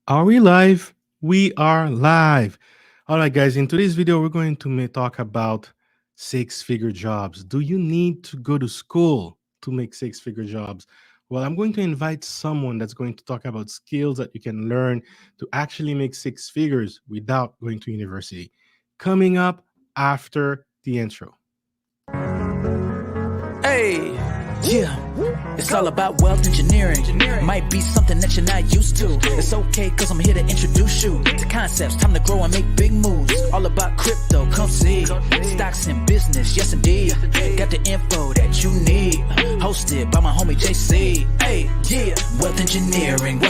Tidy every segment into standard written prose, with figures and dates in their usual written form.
Are we live? We are live. All right, guys. In today's video, we're going to talk about six-figure jobs. Do you need to go to school to make six-figure jobs? Well, I'm going to invite someone that's going to talk about skills that you can learn to actually make six figures without going to university. Coming up after the intro. Hey, yeah. It's all about wealth engineering. Might be something that you're not used to. It's okay, cause I'm here to introduce you to concepts. Time to grow and make big moves. All about crypto, come see. Stocks and business, yes indeed. Got the info that you need. Hosted by my homie JC. Hey, yeah. Wealth engineering.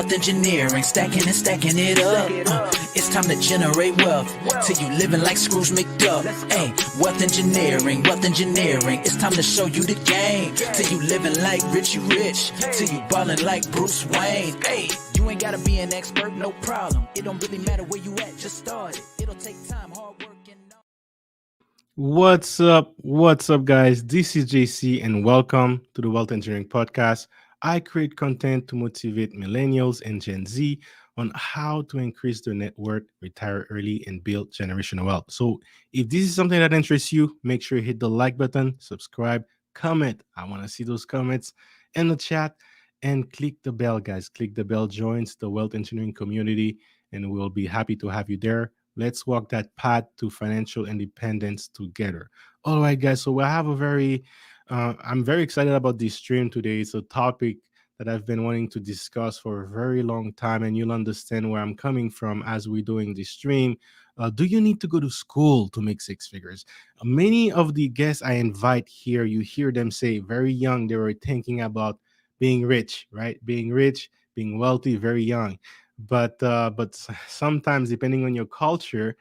Stacking and stacking it up. It's time to generate wealth. Till you living like Scrooge McDuck. Hey, wealth engineering. It's time to show you the game. Till you living like Richie Rich. Till you ballin' like Bruce Wayne. Hey, you ain't gotta be an expert, no problem. It don't really matter where you at, just start it. It'll take time, hard work, and What's up? What's up, guys? This is JC, and welcome to the Wealth Engineering Podcast. I create content to motivate millennials and Gen Z on how to increase their net worth, retire early, and build generational wealth. So, if this is something that interests you, make sure you hit the like button, subscribe, comment. I want to see those comments in the chat, and click the bell, guys. Click the bell, joins the Wealth Engineering community, and we'll be happy to have you there. Let's walk that path to financial independence together. All right, guys. So I have I'm very excited about this stream today. It's a topic that I've been wanting to discuss for a very long time, and you'll understand where I'm coming from as we're doing this stream. Do you need to go to school to make six figures? Many of the guests I invite here, you hear them say very young, they were thinking about being rich, right? Being rich, being wealthy, very young, but sometimes depending on your culture,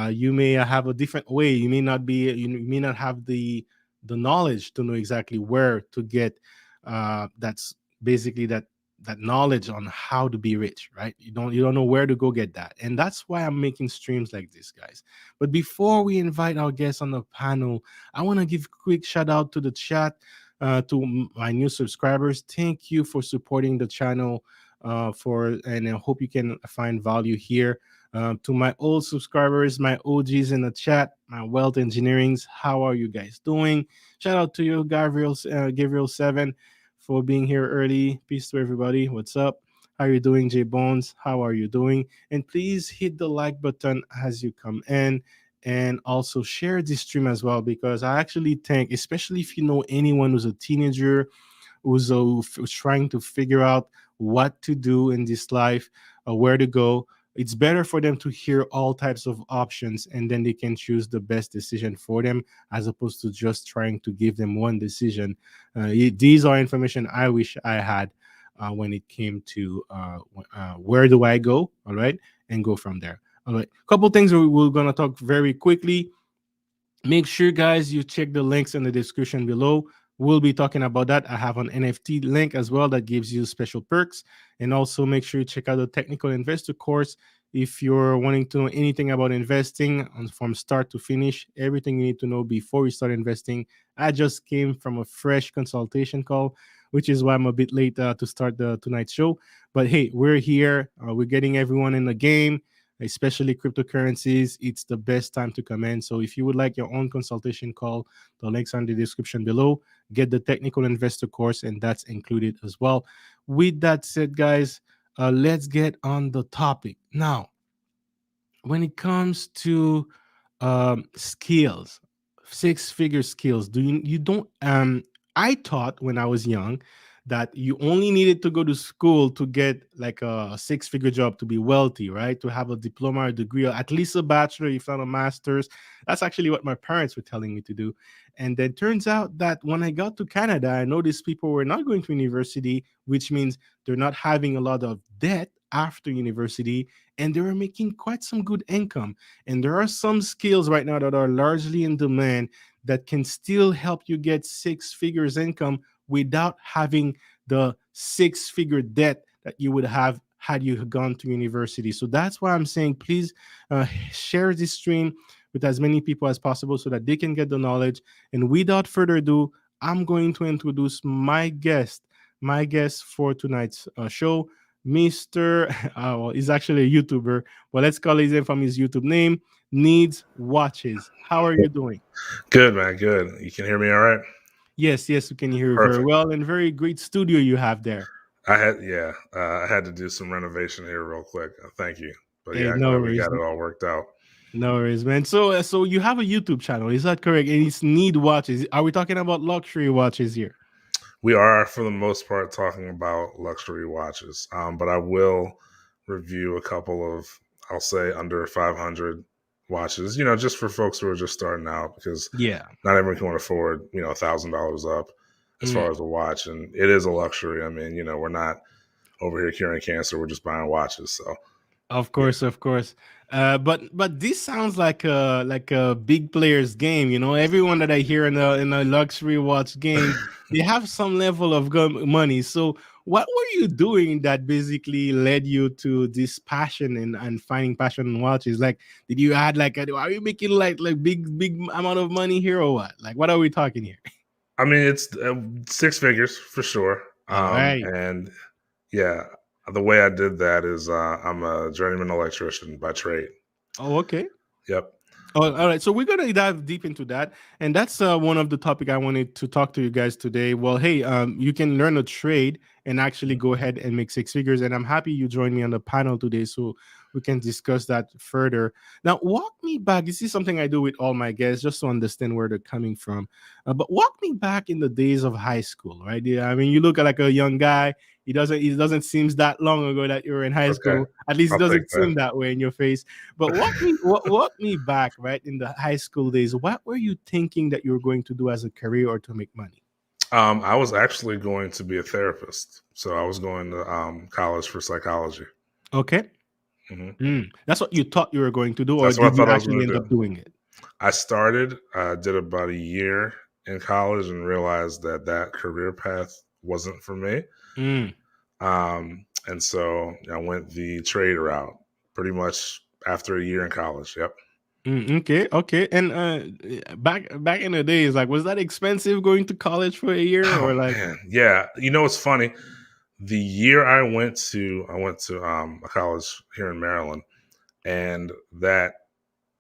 you may have a different way. You may not have the knowledge to know exactly where to get that's basically that knowledge on how to be rich, right? You don't know where to go get that, and that's why I'm making streams like this, guys. But before we invite our guests on the panel, I want to give a quick shout out to the chat, to my new subscribers. Thank you for supporting the channel, and I hope you can find value here. To my old subscribers, my OGs in the chat, my wealth engineerings, how are you guys doing? Shout out to you, Gabriel7, for being here early. Peace to everybody. What's up? How are you doing, J Bones? How are you doing? And please hit the like button as you come in, and also share this stream as well, because I actually think, especially if you know anyone who's a teenager, who's trying to figure out what to do in this life, where to go. It's better for them to hear all types of options, and then they can choose the best decision for them, as opposed to just trying to give them one decision. These are information I wish I had when it came to where do I go, all right, and go from there. All right, couple things we're going to talk very quickly. Make sure, guys, you check the links in the description below. We'll be talking about that. I have an NFT link as well that gives you special perks. And also make sure you check out the technical investor course if you're wanting to know anything about investing from start to finish, everything you need to know before you start investing. I just came from a fresh consultation call, which is why I'm a bit late to start the tonight's show. But hey, we're here. We're getting everyone in the game, especially cryptocurrencies. It's the best time to come in. So if you would like your own consultation call, the links are in the description below. Get the technical investor course, and that's included as well. With that said, guys, let's get on the topic now. When it comes to skills, six-figure skills, you don't I thought when I was young that you only needed to go to school to get like a six-figure job to be wealthy, right? To have a diploma or degree, or at least a bachelor, if not a master's. That's actually what my parents were telling me to do. And then turns out that when I got to Canada, I noticed people were not going to university, which means they're not having a lot of debt after university, and they were making quite some good income. And there are some skills right now that are largely in demand that can still help you get six figures income without having the six-figure debt that you would have had you gone to university. So that's why I'm saying, please share this stream with as many people as possible so that they can get the knowledge. And without further ado, I'm going to introduce my guest for tonight's show. Mr. Well, he's actually a YouTuber, but let's call his name from his YouTube name, Needs Watches. How are you doing? Good, man. Good. You can hear me all right? Yes, yes, we can hear you very Perfect. well, and very great studio you have there. I had to do some renovation here real quick. Thank you. But Hey, yeah, no glad we worries, got it all worked out. no worries, man. So you have a YouTube channel, is that correct? And it's Need Watches. Are we talking about luxury watches here? We are, for the most part, talking about luxury watches, but I will review a couple of, I'll say, under 500 watches, just for folks who are just starting out because Yeah. not everyone can afford, $1,000 up as far Mm. as a watch. And it is a luxury. I mean, we're not over here curing cancer. We're just buying watches. So, Of yeah. course, of course. But this sounds like a big player's game. You know, everyone that I hear in a luxury watch game, they have some level of money. So, what were you doing that basically led you to this passion and finding passion in watches? Like, did you add are you making like big amount of money here or what? Like, what are we talking here? I mean, it's six figures for sure. All right. And yeah, the way I did that is I'm a journeyman electrician by trade. Oh, okay. Yep. Oh, all right. So we're gonna dive deep into that, and that's one of the topic I wanted to talk to you guys today. Well, hey, you can learn a trade and actually go ahead and make six figures, and I'm happy you joined me on the panel today, so we can discuss that further. Now, walk me back. This is something I do with all my guests, just to understand where they're coming from. But walk me back in the days of high school, right? Yeah, I mean, you look at like a young guy. He doesn't seem that long ago that you were in high Okay. school. At least it I'll take doesn't that. seem that way in your face. But walk me back, right, in the high school days. What were you thinking that you were going to do as a career or to make money? I was actually going to be a therapist, so I was going to college for psychology. Okay. Hmm. That's what you thought you were going to do, or That's what did I you thought I was actually going to end do. up doing it? I started, did about a year in college, and realized that that career path wasn't for me. Mm, And so I went the trade route pretty much after a year in college. Yep. okay, okay. And back in the days, like, was that expensive going to college for a year, Oh or like? man, yeah. It's funny. The year I went to a college here in Maryland, and that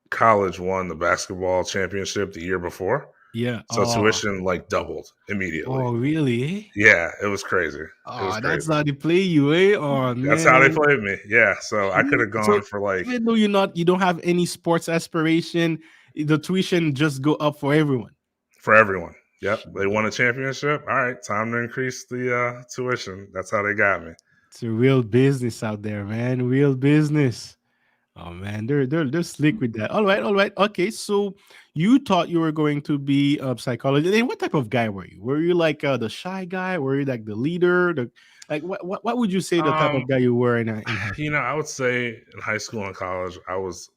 college won the basketball championship the year before. Yeah. So tuition like doubled immediately. Oh, really? Yeah, it was crazy. It was Oh, that's crazy. how they play you, eh? Oh That's how they man. played me. Yeah. So I could have So gone for like even though you don't have any sports aspiration, the tuition just go up for everyone. for everyone. Yep. They won a championship. All right, time to increase the tuition. That's how they got me. It's a real business out there, man. Real business. Oh man, they're slick with that. All right, all right. Okay, so you thought you were going to be a psychologist. And what type of guy were you? Were you like the shy guy? Were you like the leader? The like what would you say the type Um, of guy you were in high school? I would say in high school and college, I was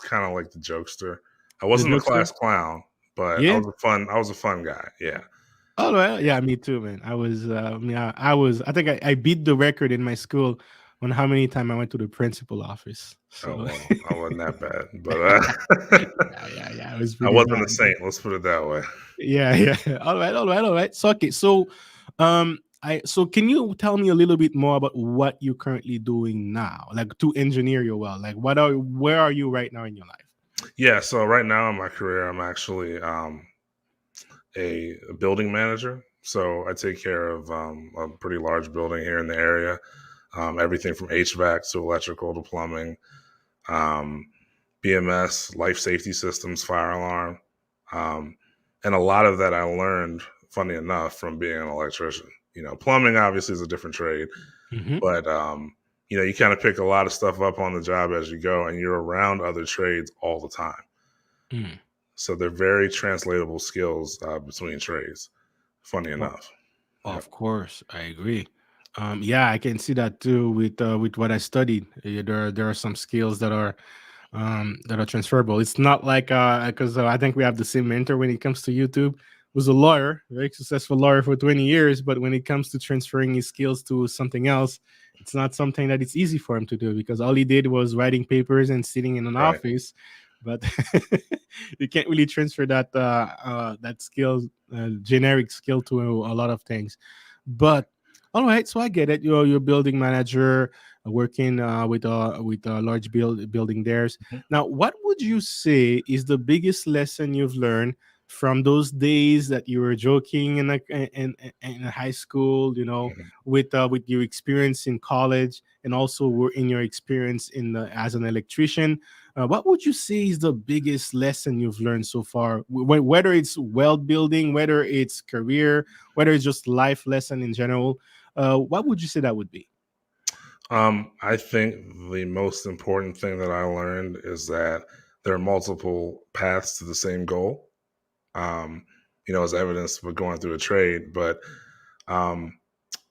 kind of like the jokester. I The wasn't the jokester? class clown, but Yeah. I was a fun guy. Yeah. Oh well, yeah, me too, man. I was, I was. I think I beat the record in my school on how many times I went to the principal office. Oh So well, I wasn't that bad, but yeah, it was I pretty wasn't bad. a saint. Let's put it that way. Yeah, yeah. All right, all right, all right. So okay, so can you tell me a little bit more about what you're currently doing now, like to engineer your well? Like, where are you right now in your life? Yeah. So right now in my career, I'm actually a building manager. So I take care of a pretty large building here in the area. Everything from HVAC to electrical to plumbing, um, BMS, life safety systems, fire alarm. Um, and a lot of that I learned, funny enough, from being an electrician. Plumbing obviously is a different trade, Mm-hmm. but you kind of pick a lot of stuff up on the job as you go, and you're around other trades all the time. Mm. So they're very translatable skills between trades. Funny Oh, enough. Yep. of course, I agree. Yeah, I can see that too with what I studied. There are some skills that are transferable. It's not like because I think we have the same mentor when it comes to YouTube. Was a lawyer, very successful lawyer for 20 years, but when it comes to transferring his skills to something else, it's not something that it's easy for him to do because all he did was writing papers and sitting in an Right. office. But you can't really transfer that skill, generic skill, to a lot of things. But All right, so I get it. You're a building manager, working with a large building. There's Mhm, now. What would you say is the biggest lesson you've learned from those days that you were joking in high school? mhm. With your experience in college, and also were in your experience as an electrician. What would you say is the biggest lesson you've learned so far? Whether it's wealth building, whether it's career, whether it's just life lesson in general, what would you say that would be? I think the most important thing that I learned is that there are multiple paths to the same goal. Um, as evidence for going through a trade, but um,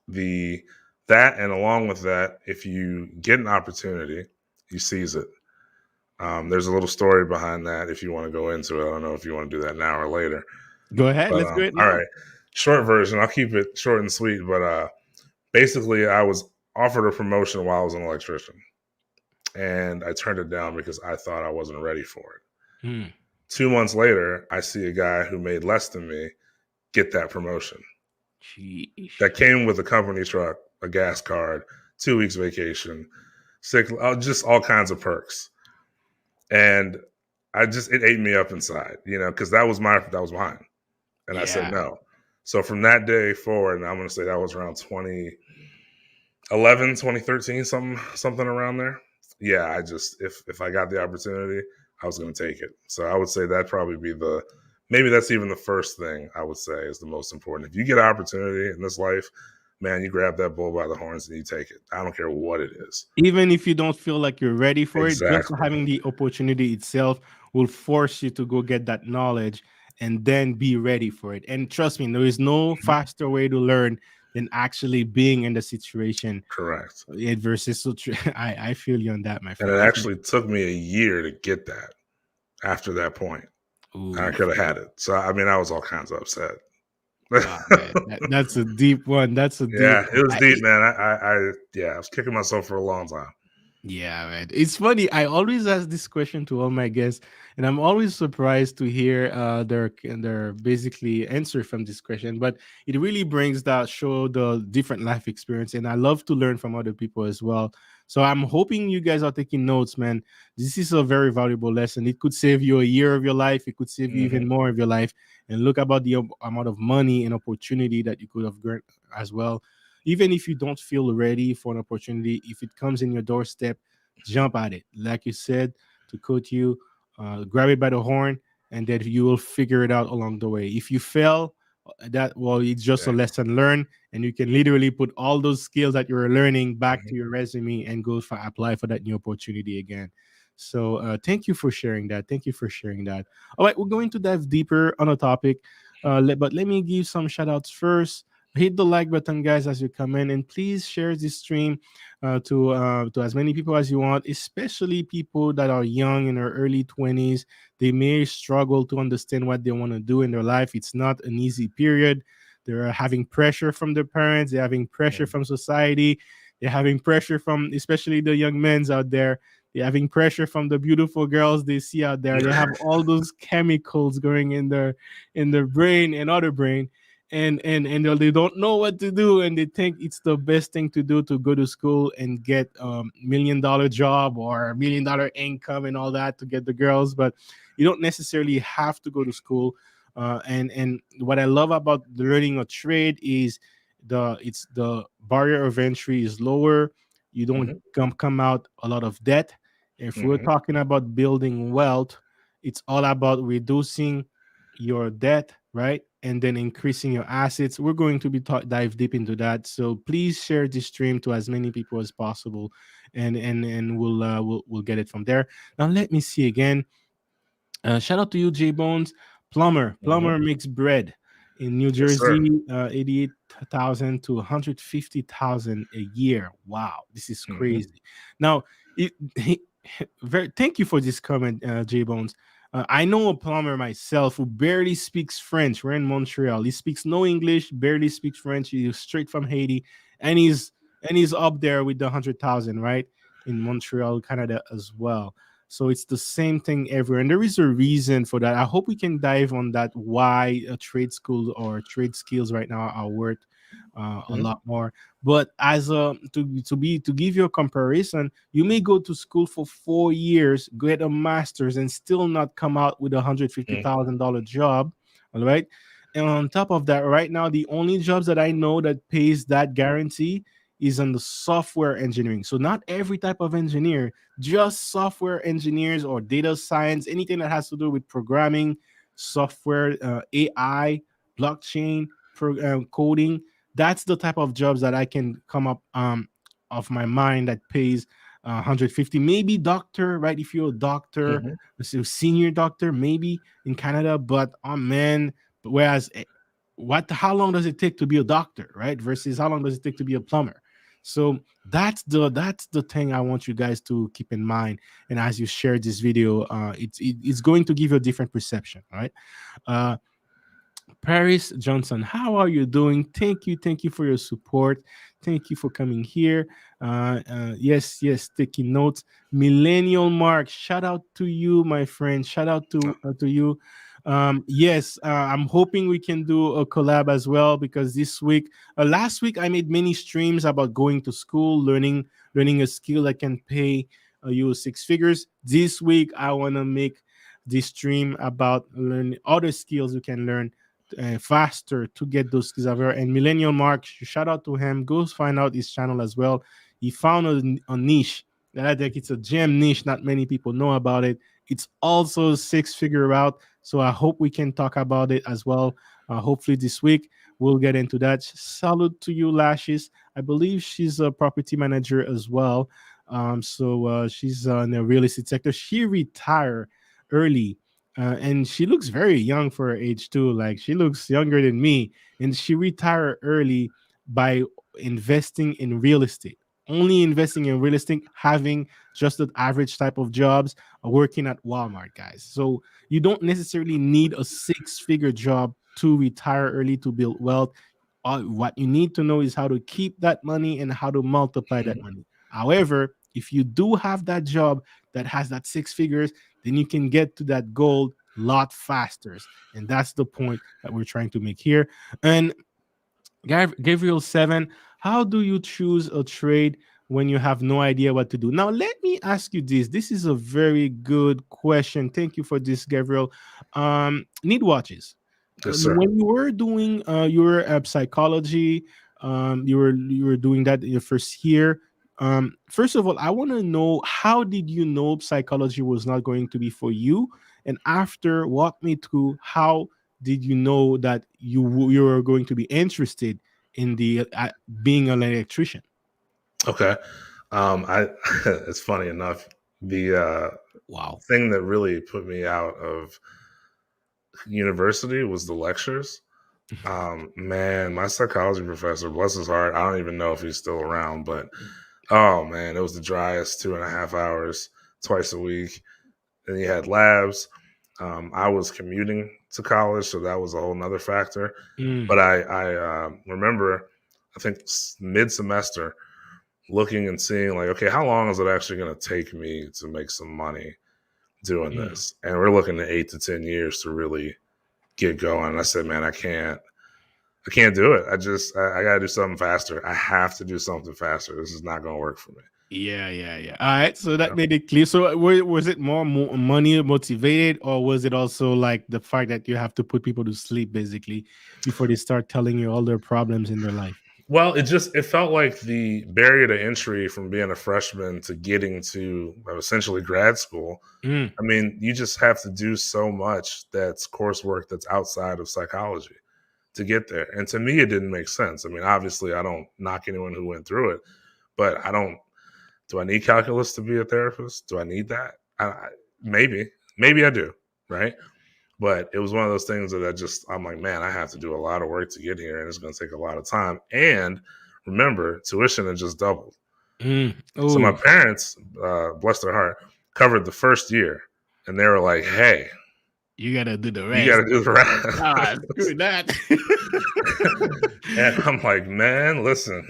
the that and along with that, if you get an opportunity, you seize it. There's a little story behind that if you want to go into it. I don't know if you want to do that now or later. Go ahead. But Let's do it all now. right, short version. I'll keep it short and sweet. But basically, I was offered a promotion while I was an electrician, and I turned it down because I thought I wasn't ready for it. Hmm. 2 months later, I see a guy who made less than me get that promotion. Sheesh. That came with a company truck, a gas card, 2 weeks vacation, sick, just all kinds of perks. And it ate me up inside, because that was mine. And I said Yeah. no. So from that day forward, and I'm going to say that was around 2011, 2013, something around there. Yeah, if I got the opportunity, I was going to take it. So I would say that probably be maybe that's even the first thing I would say is the most important. If you get an opportunity in this life, man, you grab that bull by the horns and you take it. I don't care what it is. Even if you don't feel like you're ready for it, just Exactly. having the opportunity itself will force you to go get that knowledge and then be ready for it. And trust me, there is no Mhm. faster way to learn than actually being in the situation. Correct. Versus I feel you on that, my And friend. it I feel. actually took me a year to get that after that point. I Oof. could have had it. So I mean, I was all kinds of upset. Wow, man, that's a deep one. That's a deep Yeah, one. it was deep, man. Yeah, I was kicking myself for a long time. Yeah, man. It's funny. I always ask this question to all my guests, and I'm always surprised to hear their basically answer from this question. But it really brings that show the different life experience, and I love to learn from other people as well. So I'm hoping you guys are taking notes, man. This is a very valuable lesson. It could save you a year of your life. It could save you Hmm. even more of your life. And look about the amount of money and opportunity that you could have earned as well. Even if you don't feel ready for an opportunity, if it comes in your doorstep, jump at it. Like you said, to quote you, grab it by the horn, and then you will figure it out along the way. If you fail, it's just a Yeah. lesson learned, and you can literally put all those skills that you're learning back Hmm. to your resume and go for apply for that new opportunity again. So thank you for sharing that. Thank you for sharing that. All right, we're going to dive deeper on a topic, but let me give some shout outs first. Hit the like button, guys, as you come in, and please share this stream to as many people as you want, especially people that are young in their early 20s. They may struggle to understand what they want to do in their life. It's not an easy period. They're having pressure from their parents. They're having pressure from society. They're having pressure from, especially the young men's out there. They're having pressure from the beautiful girls they see out there. They have all those chemicals going in their brain and other brain, and they don't know what to do, and they think it's the best thing to do to go to school and get $1 million job or $1 million income and all that to get the girls. But you don't necessarily have to go to school. And what I love about learning a trade is the barrier of entry is lower. You don't Hmm. come out a lot of debt. If we're Hmm. talking about building wealth, it's all about reducing your debt, right? And then increasing your assets. We're going to be dive deep into that. So please share this stream to as many people as possible, and we'll get it from there. Now let me see again. Shout out to you, J Bones. Plumber. Hmm. Plumber makes bread in New Yes, sir. Jersey, 88,000 to 150,000 a year. Wow, this is Hmm. crazy. Now, it, thank you for this comment, J Bones. I know a plumber myself who barely speaks French. We're in Montreal. He speaks no English, barely speaks French. He's straight from Haiti, and he's up there with the 100,000, right, in Montreal, Canada as well. So it's the same thing everywhere. And there is a reason for that. I hope we can dive on that why a trade school or trade skills right now are worth. a Mhm. lot more. But as a to give you a comparison, you may go to school for 4 years, get a master's, and still not come out with a hundred fifty Mhm. thousand dollar job. All right. And on top of that, right now, the only jobs that I know that pays that guarantee is on the software engineering. So not every type of engineer, just software engineers or data science, anything that has to do with programming, software, AI, blockchain, coding. That's the type of jobs that I can come up of my mind that pays 150. Maybe doctor, right? If you're a doctor, Mhm. so senior doctor, maybe in Canada. But oh man, whereas how long does it take to be a doctor, right? Versus how long does it take to be a plumber? So that's the thing I want you guys to keep in mind. And as you share this video, it's going to give you a different perception, right? Uh, Paris Johnson, how are you doing? Thank you for your support. Thank you for coming here. Yes, yes, taking notes. Millennial Mark, shout out to you, my friend. Shout out to you. Yes, I'm hoping we can do a collab as well because last week, I made many streams about going to school, learning a skill that can pay you six figures. This week, I want to make this stream about learning other skills you can learn faster to get those skills over. And Millennial Mark, shout out to him. Go find out his channel as well. He found a niche that I think it's a gem niche. Not many people know about it. It's also six figure out. So I hope we can talk about it as well. Hopefully this week we'll get into that. Salute to you, Lashes. I believe she's a property manager as well. So she's in the real estate sector. She retired early and she looks very young for her age too. Like she looks younger than me, and she retired early by investing in real estate. Only investing in real estate, having just the average type of jobs, working at Walmart, guys. So you don't necessarily need a six-figure job to retire early to build wealth. What you need to know is how to keep that money and how to multiply that Mhm. money. However, if you do have that job that has that six figures, then you can get to that goal a lot faster. And that's the point that we're trying to make here. And Gabriel 7, how do you choose a trade when you have no idea what to do? Now, let me ask you this. This is a very good question. Thank you for this, Gabriel. Need watches. Yes, sir. When you were doing your psychology, you were doing that in your first year. First of all, I want to know, how did you know psychology was not going to be for you? And after, walk me through, how did you know that you were going to be interested in the being an electrician? Okay. I it's funny enough. The Wow. thing that really put me out of university was the lectures. Man, my psychology professor, bless his heart, I don't even know if he's still around, but oh man, it was the driest 2.5 hours twice a week. And you had labs. I was commuting to college, so that was a whole nother factor. Mm, But I remember, I think mid semester, looking and seeing like, okay, how long is it actually going to take me to make some money doing mm. this? And we're looking at 8 to 10 years to really get going. And I said, man, I can't do it. I got to do something faster. I have to do something faster. This is not going to work for me. Yeah, yeah, yeah. All right, so that Yeah. made it clear. So, was it more money motivated, or was it also like the fact that you have to put people to sleep basically before they start telling you all their problems in their life? Well, it felt like the barrier to entry from being a freshman to getting to essentially grad school. Mm, I mean, you just have to do so much that's coursework that's outside of psychology to get there. And to me, it didn't make sense. I mean, obviously, I don't knock anyone who went through it, but I don't. Do I need calculus to be a therapist? Do I need that? Maybe, maybe I do, right? But it was one of those things that I'm like, man, I have to do a lot of work to get here, and it's going to take a lot of time. And remember, tuition had just doubled. mm. So my Oh, parents, bless their heart, covered the first year, and they were like, hey, you gotta do the you got rest. to do the Ah, rest. screw that. And I'm like, man, listen.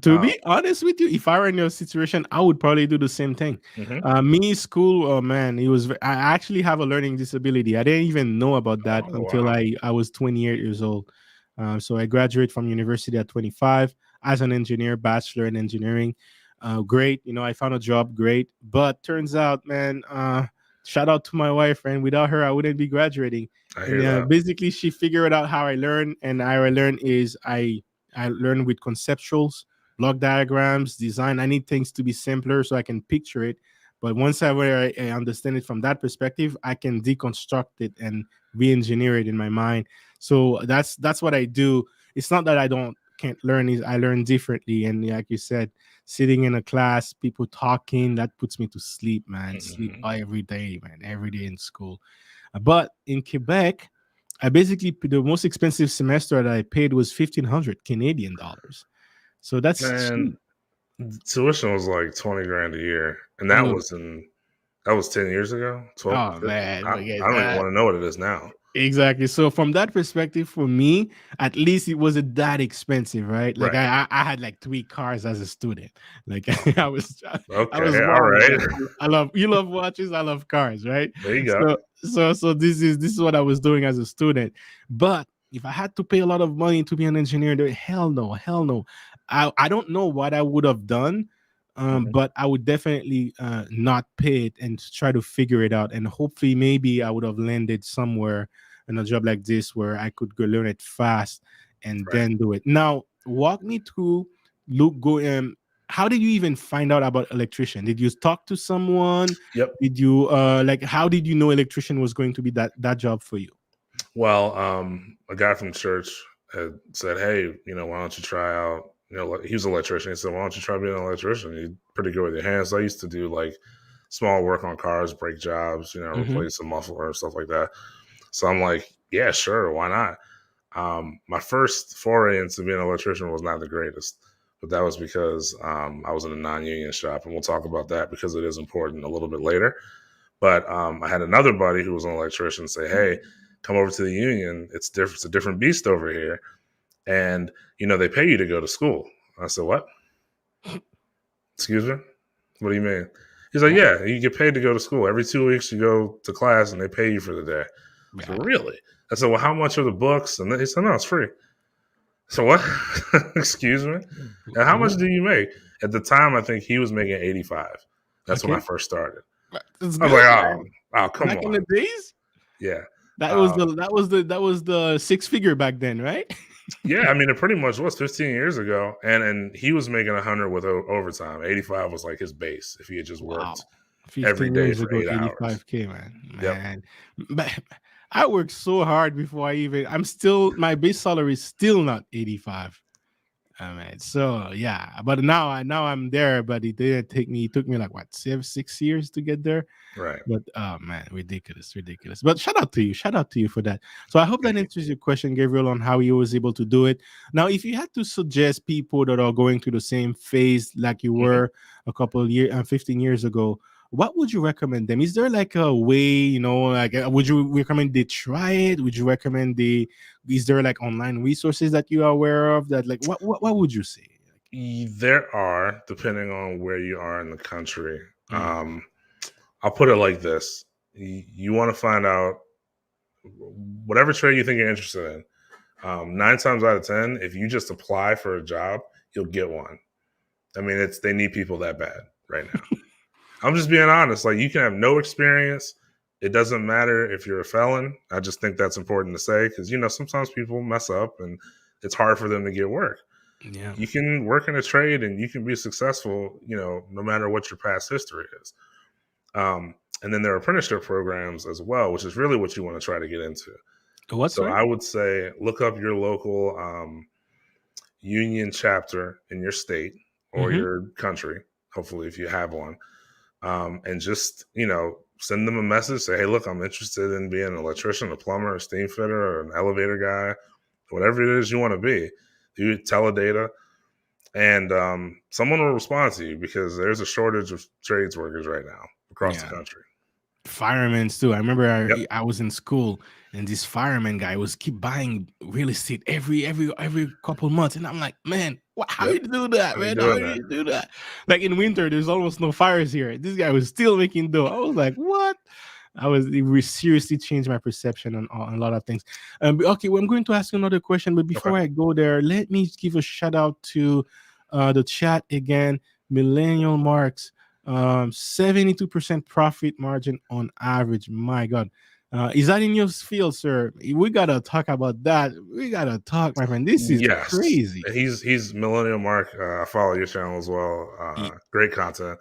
To Um, be honest with you, if I were in your situation, I would probably do the same thing. mhm. Me, school, oh man, it was. I actually have a learning disability. I didn't even know about that Oh, until wow. I was 28 years old. So I graduated from university at 25 as an engineer, bachelor in engineering. Great, I found a job, great. But turns out, man, shout out to my wife, and without her, I wouldn't be graduating. I And hear that. basically, she figured out how I learn, and how I learn is I learn with conceptuals, block diagrams, design. I need things to be simpler so I can picture it. But once I understand it from that perspective, I can deconstruct it and re-engineer it in my mind. So that's what I do. It's not that I don't can't learn, is I learn differently. And like you said, sitting in a class, people talking, that puts me to sleep, man. Sleep Hmm. every day, man, every day in school. But in Quebec, I basically the most expensive semester that I paid was 1,500 Canadian dollars. So that's Man, cheap. tuition was like 20 grand a year, and Oh, that was 10 years ago. 12. oh man, I forget don't even that. want to know what it is now. Exactly. So from that perspective, for me, at least it wasn't that expensive, right? Like Right. I had like 3 cars as a student. Like I Okay. was All balling, right. man. I love you love watches. I love cars, right? There you go. So this is what I was doing as a student. But if I had to pay a lot of money to be an engineer, hell no, hell no. I don't know what I would have done, Hmm. but I would definitely not pay it and try to figure it out. And hopefully, maybe I would have landed somewhere in a job like this where I could go learn it fast and Right. then do it. Now, walk me through, Luke. Go. How did you even find out about electrician? Did you talk to someone? Yep. Did you like? How did you know electrician was going to be that job for you? Well, a guy from church had said, "Hey, why don't you try out?" He was an electrician. He said, "Why don't you try being an electrician? You're pretty good with your hands." So I used to do like small work on cars, brake jobs, Mm-hmm. replace a muffler and stuff like that. So I'm like, "Yeah, sure, why not?" My first foray into being an electrician was not the greatest, but that was because I was in a non-union shop, and we'll talk about that because it is important a little bit later. But I had another buddy who was an electrician say, "Hey, come over to the union. It's different. It's a different beast over here, and they pay you to go to school." I said, "What? Excuse me? What do you mean?" He's like, Yeah, "Yeah, you get paid to go to school. Every 2 weeks you go to class, and they pay you for the day." I said, yeah. "Really?" I said, "Well, how much are the books?" And he said, "No, it's free." So what? Excuse me? And how much What? do you make? At the time, I think he was making 85. That's when I Okay, first started. that's I was like, good, "Oh, man. come Back in the on." days, Yeah. that was Uh, the 6 figure back then, right? yeah, I mean, it pretty much was 15 years ago, and he was making 100 with overtime. 85 was like his base if he had just Wow. worked every 15 day years for ago, 8 hours. 85K, man. Yep. Man. But I worked so hard before I'm still, my base salary is still not 85. Man. So yeah, but now I'm there, but it took me like what, 6 years to get there. Right. But oh man, ridiculous, ridiculous. But shout out to you for that. So I hope that Thank you. answers your question, Gabriel, on how you was able to do it. Now, if you had to suggest people that are going through the same phase like you Mhm. were a couple of years, 15 years ago, what would you recommend them? Is there like a way, like would you recommend they try it? Would you recommend is there like online resources that you are aware of that, like what would you say? There are, depending on where you are in the country. Mm, I'll put it like this: you want to find out whatever trade you think you're interested in. 9 times out of 10, if you just apply for a job, you'll get one. I mean, they need people that bad right now. I'm just being honest. Like, you can have no experience. It doesn't matter if you're a felon. I just think that's important to say because sometimes people mess up and it's hard for them to get work. yeah. You can work in a trade and you can be successful, no matter what your past history is. And then there are apprenticeship programs as well, which is really what you want to try to get into. What, So sorry? I would say look up your local union chapter in your state or Mm-hmm. your country, hopefully, if you have one, and just, send them a message. Say, hey, look, I'm interested in being an electrician, a plumber, a steam fitter, or an elevator guy, whatever it is you want to be. Do teledata, and someone will respond to you because there's a shortage of trades workers right now across the Yeah. country. Firemen too. I remember Yep. I was in school and this fireman guy was keep buying real estate every couple months, and I'm like, man, how Yep. you do that, How you man? How doing do that? you do that? Like in winter, there's almost no fires here. This guy was still making dough. I was like, what? we seriously changed my perception on a lot of things. Okay, well, I'm going to ask you another question, but Okay. before I go there, let me give a shout out to the chat again. Millennial Marks, 72% profit margin on average. My God. Is that in your field, sir? We gotta talk about that. We gotta talk, my friend. This is Yes, crazy. he's Millennial Mark. I follow your channel as well. Ye- Great content.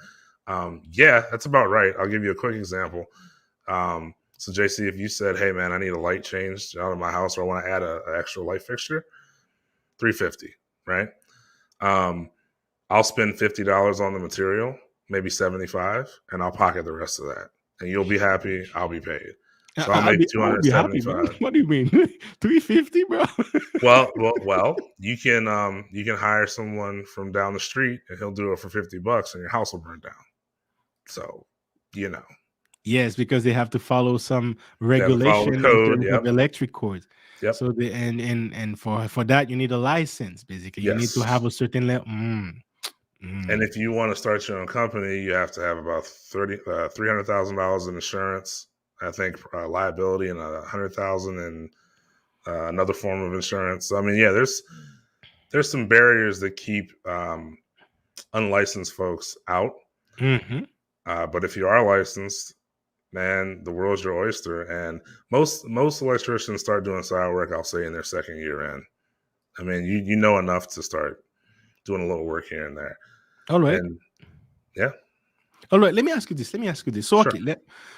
Yeah, that's about right. I'll give you a quick example. So JC, if you said, "Hey man, I need a light changed out of my house, or I want to add an extra light fixture," 350, right? Um, I'll spend $50 on the material, maybe 75, and I'll pocket the rest of that, and you'll be happy. I'll be paid. So I'll make two I would hundred be happy, bro. seventy-five. What do you mean? 350, bro? Well, you can hire someone from down the street, and he'll do it for $50, and your house will burn down. So, you know, Yes, because they have to follow some they have to follow the regulation in code. terms of Yep, electric cords. yep, So the and for that you need a license. Basically, you need to have yes. a certain level. And if you want to start your own company, you have to have about $300,000 in insurance. I think liability and 100,000 in another form of insurance. So, I mean, yeah, there's some barriers that keep unlicensed folks out. Mm-hmm. But if you are licensed, man, the world's your oyster. And most electricians start doing side work, I'll say, in their second year in. I mean, you know enough to start doing a little work here and there. All right. And yeah, All right. Let me ask you this. Let me ask you this. So, sure. okay,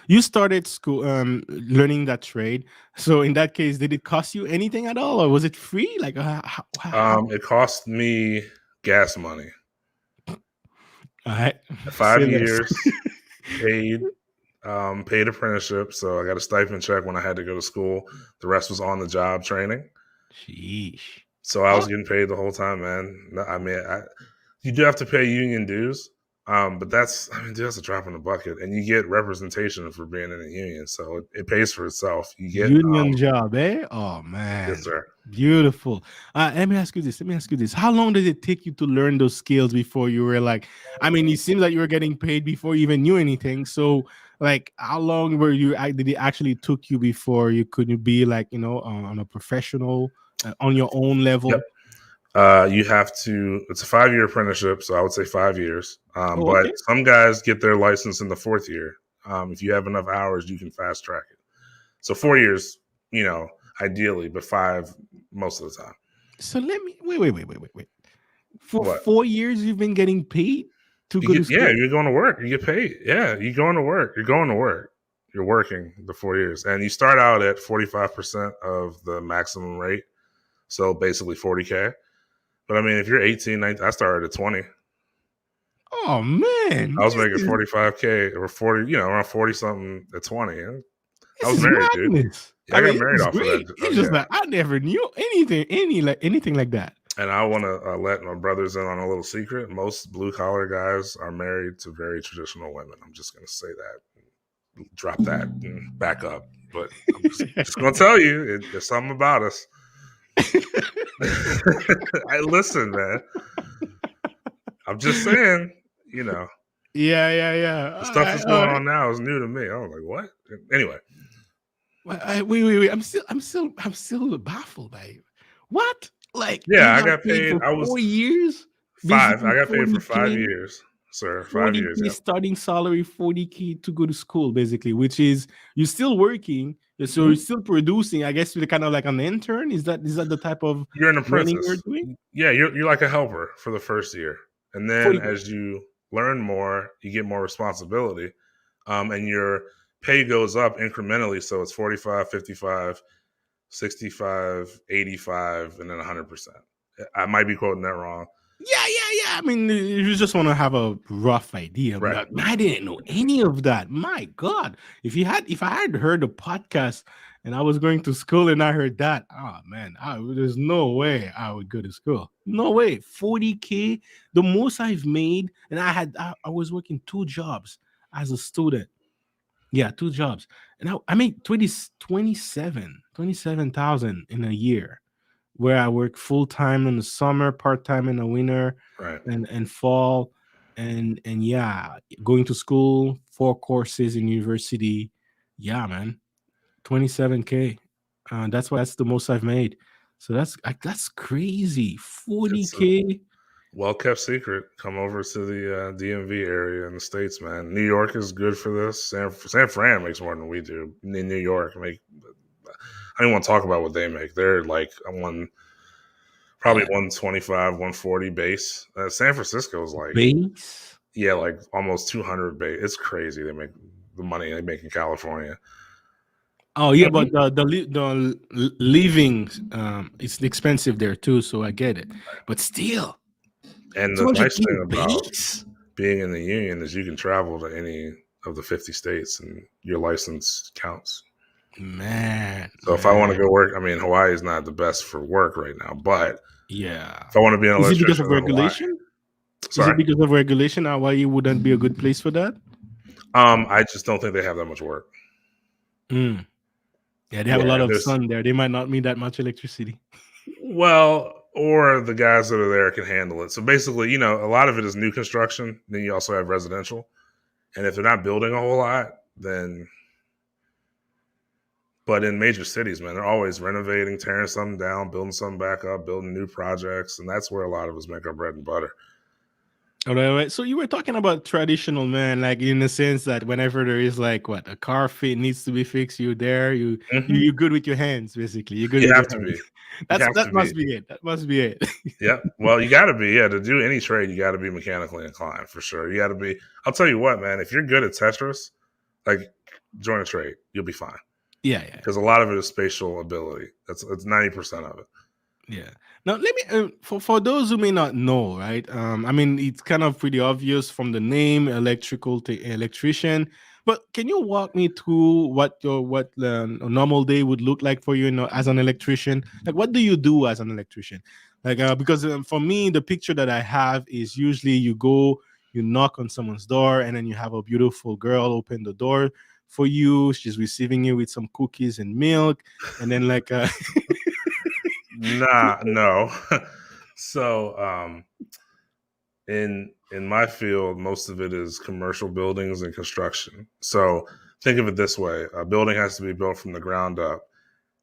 you started school, learning that trade. So, in that case, did it cost you anything at all, or was it free? Like, how It cost me gas money. all right. Say 5 years less. paid, paid apprenticeship. So I got a stipend check when I had to go to school. The rest was on the job training. Sheesh. So I was Oh, getting paid the whole time, man. I mean, you do have to pay union dues, but dude, that's a drop in the bucket, and you get representation for being in a union, so it pays for itself. You get, union job, eh? Oh yes, man, sir. beautiful. Let me ask you this. Let me ask you this. How long did it take you to learn those skills before you were like? I mean, it seems like you were getting paid before you even knew anything. So, like, how long were you? Did it actually took you before you could be like, on a professional, on your own Yep. level? You have to. It's a 5 year apprenticeship, so I would say 5 years. Oh, But okay. some guys get their license in the fourth year. If you have enough hours, you can fast track it. So 4 years, ideally, but five most of the time. So let me wait. For What? 4 years, you've been getting paid to You go to get, yeah, school. you're going to work. You get paid. Yeah, you're going to work. You're going to work. You're working the 4 years, and you start out at 45% of the maximum rate, so basically 40K. But I mean, if you're 18, 19, I started at 20. Oh man, I was making 45K or 40, around 40 something at 20. I this was is married, dude. madness. Yeah, I I got mean, married it's off of that. great. It's just Yeah, like I never knew anything like that. and I want to let my brothers in on a little secret. Most blue collar guys are married to very traditional women. I'm just going to say that, drop that, and back up. But I'm just going to tell you, there's something about us. I listen, man. I'm just saying, Yeah. the stuff that's All going right. on now is new to me. I was like, what? Anyway, Wait. I'm still baffled by you. What? Like you yeah, I got got paid paid. for I was 4 years, five. basically I got paid for 5 40K. years, sir. 5 years. 40K Yep. starting salary, 40K to go to school, basically, which is you're still working, so you're Mhm. still producing. I guess you're kind of like an intern. Is that the type of You're an learning you're apprentice. doing? Yeah, you're like a helper for the first year, and then 40K. as you learn more, you get more responsibility, and your pay goes up incrementally. So it's 45, 55, 65, 85, and then 100%. I might be quoting that wrong. Yeah. I mean, you just want to have a rough idea. Right. But I didn't know any of that. My God, if I had heard a podcast and I was going to school and I heard that, oh man, there's no way I would go to school. No way. 40K, the most I've made, and I was working two jobs as a student. Yeah, two jobs, and I made 27,000 in a year where I work full time in the summer, part time in the winter, Right. and fall, and yeah, going to school, 4 courses in university. Yeah, man. 27K. That's the most I've made. So that's crazy. It's a 40K. well kept secret. Come over to the DMV area in the states, man. New York is good for this. San Fran makes more than we do. In New York, I don't want to talk about what they make. They're like one probably Yeah. 125, 140 base. San Francisco is like Base. yeah, like almost 200 base. It's crazy. They make the money they make in California. Oh yeah, but living it's expensive there too, so I get it. But still, And the nice 200K thing about base? being in the union is you can travel to any of the 50 states and your license counts. Man, So if I want to man. go work, I mean, Hawaii is not the best for work right now, but Yeah. if I want to be an Is it because electrician of in Hawaii, regulation? Is it sorry, because of regulation why you wouldn't be a good place for that? I just don't think they have that much work. Mm. Yeah, they have a Yeah, lot and of there's sun there. They might not need that much electricity. well, or the guys that are there can handle it. So basically, a lot of it is new construction. Then you also have residential, and if they're not building a whole lot, then but in major cities, man, they're always renovating, tearing something down, building something back up, building new projects, and that's where a lot of us make our bread and butter. All right, all right. So you were talking about traditional, man, like in the sense that whenever there is like what a car fit needs to be fixed, you're there. Hmm. You're good with your hands, basically. You're good You with have your to hands. be. You have to That be. must be it. That must be it. Yeah. Well, you got to be. Yeah. To do any trade, you got to be mechanically inclined for sure. You got to be. I'll tell you what, man. If you're good at Tetris, like join a trade, you'll be fine Yeah, yeah. because a lot of it is spatial ability. It's 90% of it. Yeah. Now, let me for those who may not know, right? I mean, it's kind of pretty obvious from the name, electrical to electrician. But can you walk me through what a normal day would look like for you, as an electrician? Like, what do you do as an electrician? Like, because for me, the picture that I have is usually you go, you knock on someone's door, and then you have a beautiful girl open the door for you. She's receiving you with some cookies and milk, and then like. Nah, no. So, in my field, most of it is commercial buildings and construction. So think of it this way: a building has to be built from the ground up.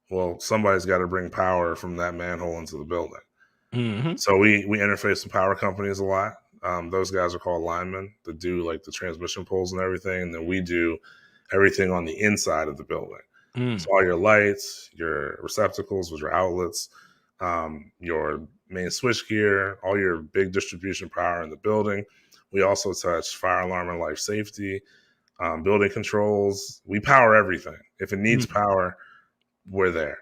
Well, somebody's got to bring power from that manhole into the building. Mhm. So we interface with power companies a lot. Those guys are called linemen that do like the transmission poles and everything, and then we do everything on the inside of the building. Mm. So all your lights, your receptacles with your outlets, your main switch gear, all your big distribution power in the building. We also touch fire alarm and life safety, building controls. We power everything. If it needs Mm. power, we're there.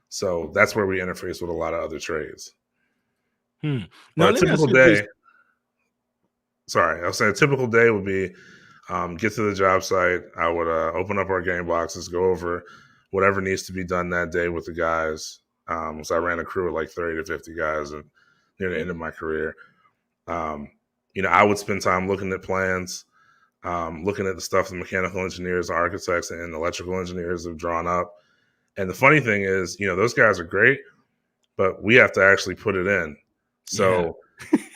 So that's where we interface with a lot of other trades. Hmm. But Now a let me ask typical you this. day, sorry, I was saying a typical day would be get to the job site. I would open up our game boxes, go over whatever needs to be done that day with the guys. So I ran a crew of like 30 to 50 guys near the end of my career. Um, I would spend time looking at plans, looking at the stuff the mechanical engineers, architects, and electrical engineers have drawn up. And the funny thing is, those guys are great, but we have to actually put it in. Yeah. So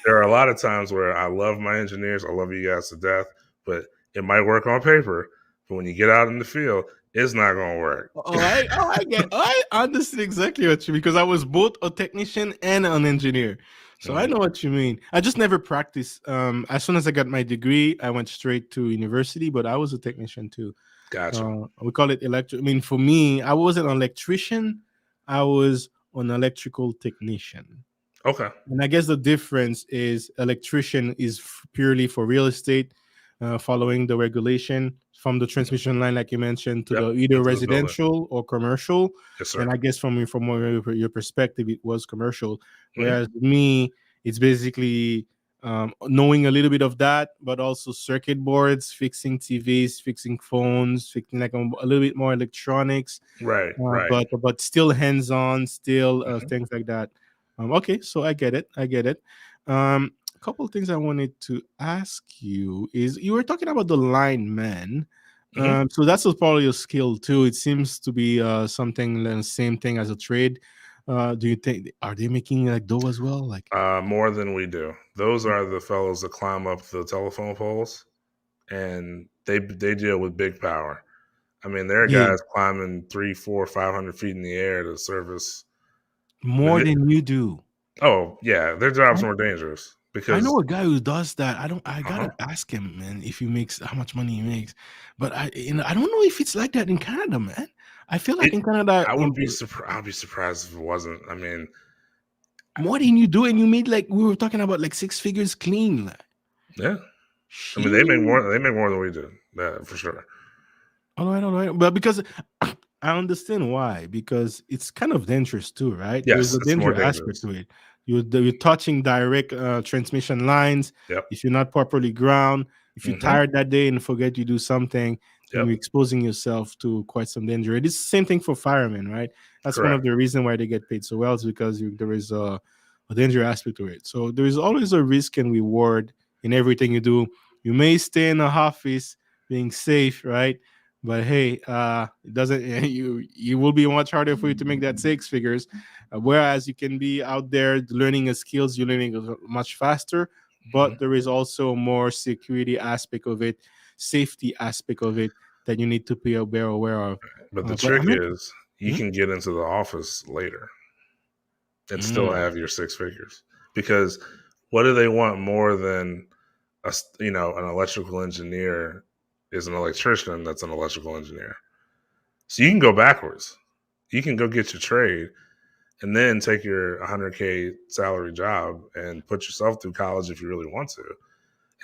there are a lot of times where I love my engineers, I love you guys to death, but it might work on paper, but when you get out in the field, it's not going to work. I understand exactly what you mean because I was both a technician and an engineer. So I Mhm. know what you mean. I just never practiced. As soon as I got my degree, I went straight to university, but I was a technician too. Gotcha. We call it electric. I mean, for me, I wasn't an electrician. I was an electrical technician. Okay. And I guess the difference is electrician is purely for real estate, following the regulation from the transmission line, like you mentioned, to Yep. the either Into the building. residential or commercial. Yes, And sir. I guess from your perspective, it was commercial. Mhm. Whereas me, it's basically knowing a little bit of that, but also circuit boards, fixing TVs, fixing phones, fixing like a little bit more electronics, Right, right. but still hands on, still Mhm. things like that. Okay, so I get it. I get it. A couple things I wanted to ask you is you were talking about the lineman. Mhm. So that's a part of your skill too. It seems to be something the same thing as a trade. Do you think are they making like dough as well? Like, More than we do. Those are the fellows that climb up the telephone poles, and they deal with big power. I mean, there are Yeah, guys climbing 3, 4, 500 feet in the air to service. I more mean, than you do. oh yeah, their job's I, more dangerous I because know a guy who does that. I don't. I uh-huh. gotta ask him, man, if he makes how much money he makes. But I don't know if it's like that in Canada, man. I feel like It. in Canada, I wouldn't be surprised. I'd be surprised if it wasn't. I mean, more than you do, and you made like we were talking about like six figures clean. Like, yeah. I mean, they make she. more. They make more than we do. That for sure. All right. But because I understand why, because it's kind of dangerous too, right? There's Yes, a it's more danger aspect dangerous. to it. You're touching direct transmission lines. Yep. If you're not properly ground, if you're Hmm. tired that day and forget you do something, then Yep. you're exposing yourself to quite some danger. It is the same thing for firemen, right? That's one of Correct. the reasons why they get paid so well is because there is a danger aspect to it. So there is always a risk and reward in everything you do. You may stay in the office being safe, right? But hey, it doesn't. You will be much harder for you to make that six figures, whereas you can be out there learning a skills. You're learning much faster, Hmm. but there is also more security aspect of it, safety aspect of it that you need to be aware of. But the But I trick mean, is, you hmm? can get into the office later and still Mm, have your six figures because what do they want more than an electrical engineer is an electrician that's an electrical engineer. So you can go backwards. You can go get your trade and then take your 100K salary job and put yourself through college if you really want to.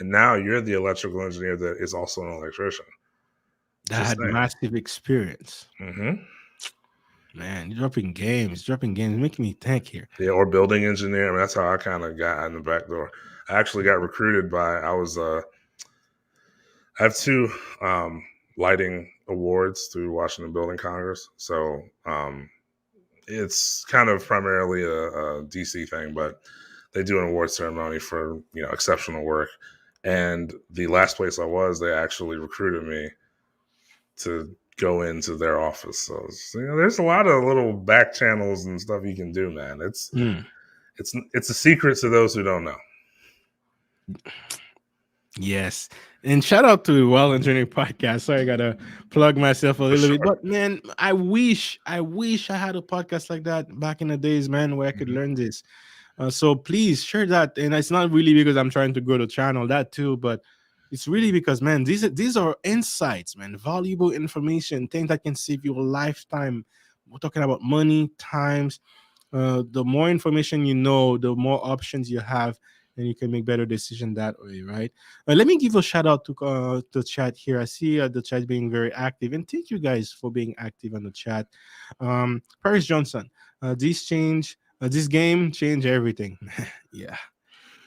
And now you're the electrical engineer that is also an electrician. that Just had saying. massive experience, Hmm. man. You're dropping games, making me think here. Yeah, or building engineer. I mean, that's how I kind of got in the back door. I actually got recruited by. I have two lighting awards through Washington Building Congress. So it's kind of primarily a DC thing, but they do an award ceremony for exceptional work. And the last place I was, they actually recruited me to go into their office. So there's a lot of little back channels and stuff you can do, man. Mm. It's a secret to those who don't know. Yes. And shout out to Well Engineering Podcast. Sorry, I gotta plug myself a For little bit. sure. But man, I wish I had a podcast like that back in the days, man, where I could Hmm. learn this. So please share that. And it's not really because I'm trying to grow the channel, that too, but it's really because, man, these are insights, man, valuable information, things that can save you a lifetime. We're talking about money, times, the more information you know, the more options you have, and you can make better decision that way, right? Let me give a shout out to the chat here. I see the chat being very active, and thank you guys for being active on the chat. Paris Johnson, this game change everything. Yeah,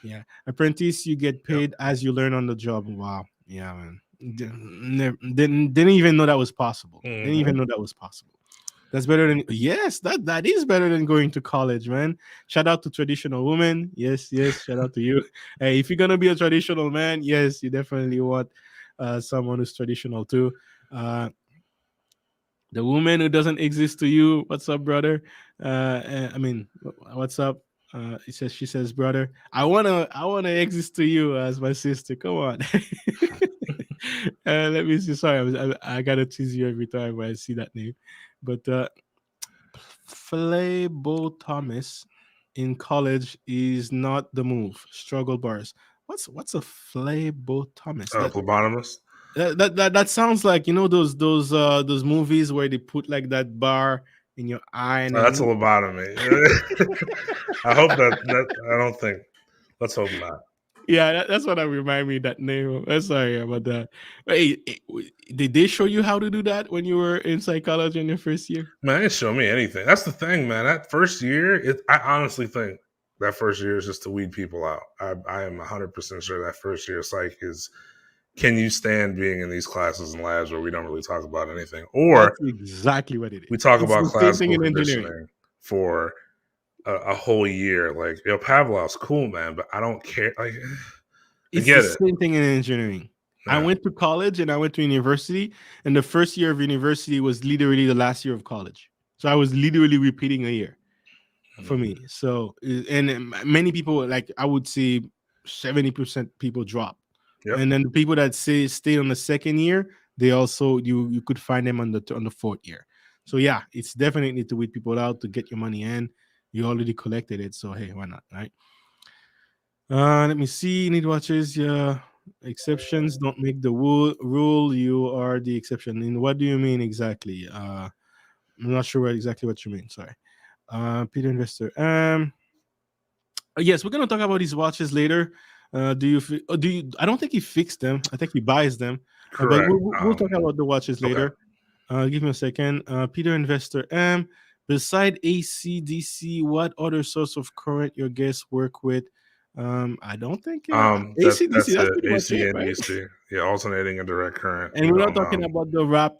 yeah. Apprentice, you get Yep. paid as you learn on the job. Wow. Yeah, man. Didn't even know that was possible. Didn't even Hmm. know that was possible. That's better than yes, that is better than going to college, man. Shout out to traditional women. Yes, yes, shout out to you. Hey, if you're gonna be a traditional man, yes, you definitely want someone who's traditional too. Uh the woman who doesn't exist to you, what's up, brother? I mean, what's up? She says, brother, I wanna exist to you as my sister. Come on. Let me see. Sorry, I gotta tease you every time I see that name. But Flaybo Thomas in college is not the move. Struggle bars. What's a Flaybo Thomas? Phlebotomist. That sounds like those movies where they put like that bar in your eye and That's a then lobotomy. I hope that I don't think. Let's hope not. yeah, that's what I remind me that name. Sorry about that. Hey, did they show you how to do that when you were in psychology in your first year? Man, it didn't show me anything. That's the thing, man. That first year, I honestly think that first year is just to weed people out. I am 100% sure that first year of psych is, can you stand being in these classes and labs where we don't really talk about anything? Or That's exactly what it we is. talk It's about the same thing classical in engineering. conditioning for a whole year. Like, Pavlov's cool, man, but I don't care. Like, I It's the get it. same thing in engineering. I Yeah. went to college and I went to university, and the first year of university was literally the last year of college. So I was literally repeating a year for Mhm. me. So and many people, like I would say 70% people drop. Yep. And then the people that say stay on the second year, they also you could find them on the fourth year. So yeah, it's definitely to weed people out to get your money in. You already collected it, so hey, why not, right? Let me see. Need watches. Yeah, exceptions don't make the rule. You are the exception. And what do you mean exactly? I'm not sure exactly what you mean. Sorry. Peter Investor. Yes, we're gonna talk about these watches later. Do you? I don't think he fixed them. I think he buys them. But Correct. we'll talk about the watches Okay. later. Give me a second. Peter Investor M. Beside AC DC, what other source of current your guests work with? I don't think AC DC. That's That's it. pretty much AC it, and right? DC. Yeah, alternating and direct current. And we're not talking about the rap,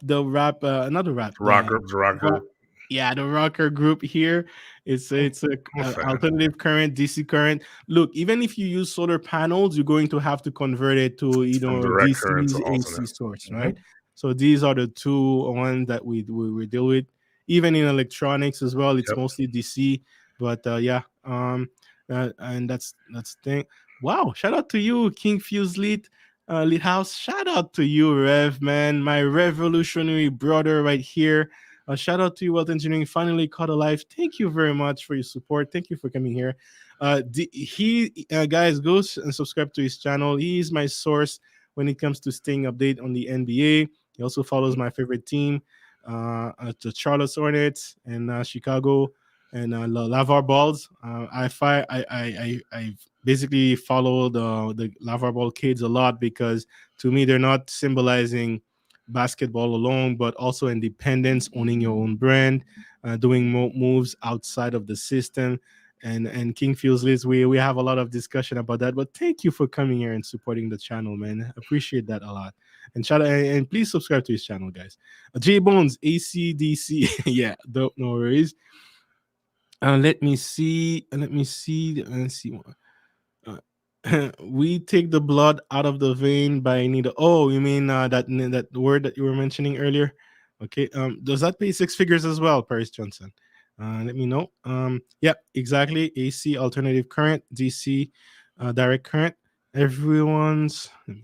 another rap, The rock rock, group. yeah, the rocker group here. It's I'm a a fan. alternative current, DC current. Look, even if you use solar panels, you're going to have to convert it to From direct current to DC's alternate. AC source, Hmm. right? So these are the two ones that we deal with. Even in electronics as well, it's Yep. mostly DC. But yeah, and that's the thing. Wow! Shout out to you, King Fuse Lead House. Shout out to you, Rev, man, my revolutionary brother right here. Shout out to you, Wealth Engineering. Finally caught alive. Thank you very much for your support. Thank you for coming here. Guys, go and subscribe to his channel. He is my source when it comes to staying update on the NBA. He also follows my favorite team, the Charlotte Hornets and Chicago and Lavar Balls. I basically follow the Lavar Ball kids a lot because to me they're not symbolizing basketball alone, but also independence, owning your own brand, doing moves outside of the system. And King Feels Liz, we have a lot of discussion about that. But thank you for coming here and supporting the channel, man. Appreciate that a lot. And shout out and please subscribe to his channel, guys. J Bones, ACDC. Yeah, dope, no worries. Let me see. Let me see. Let's see. We take the blood out of the vein by needle. Oh, you mean that word that you were mentioning earlier? Okay. Does that pay six figures as well, Paris Johnson? Let me know. Yeah, exactly. AC alternative current, DC direct current. Let me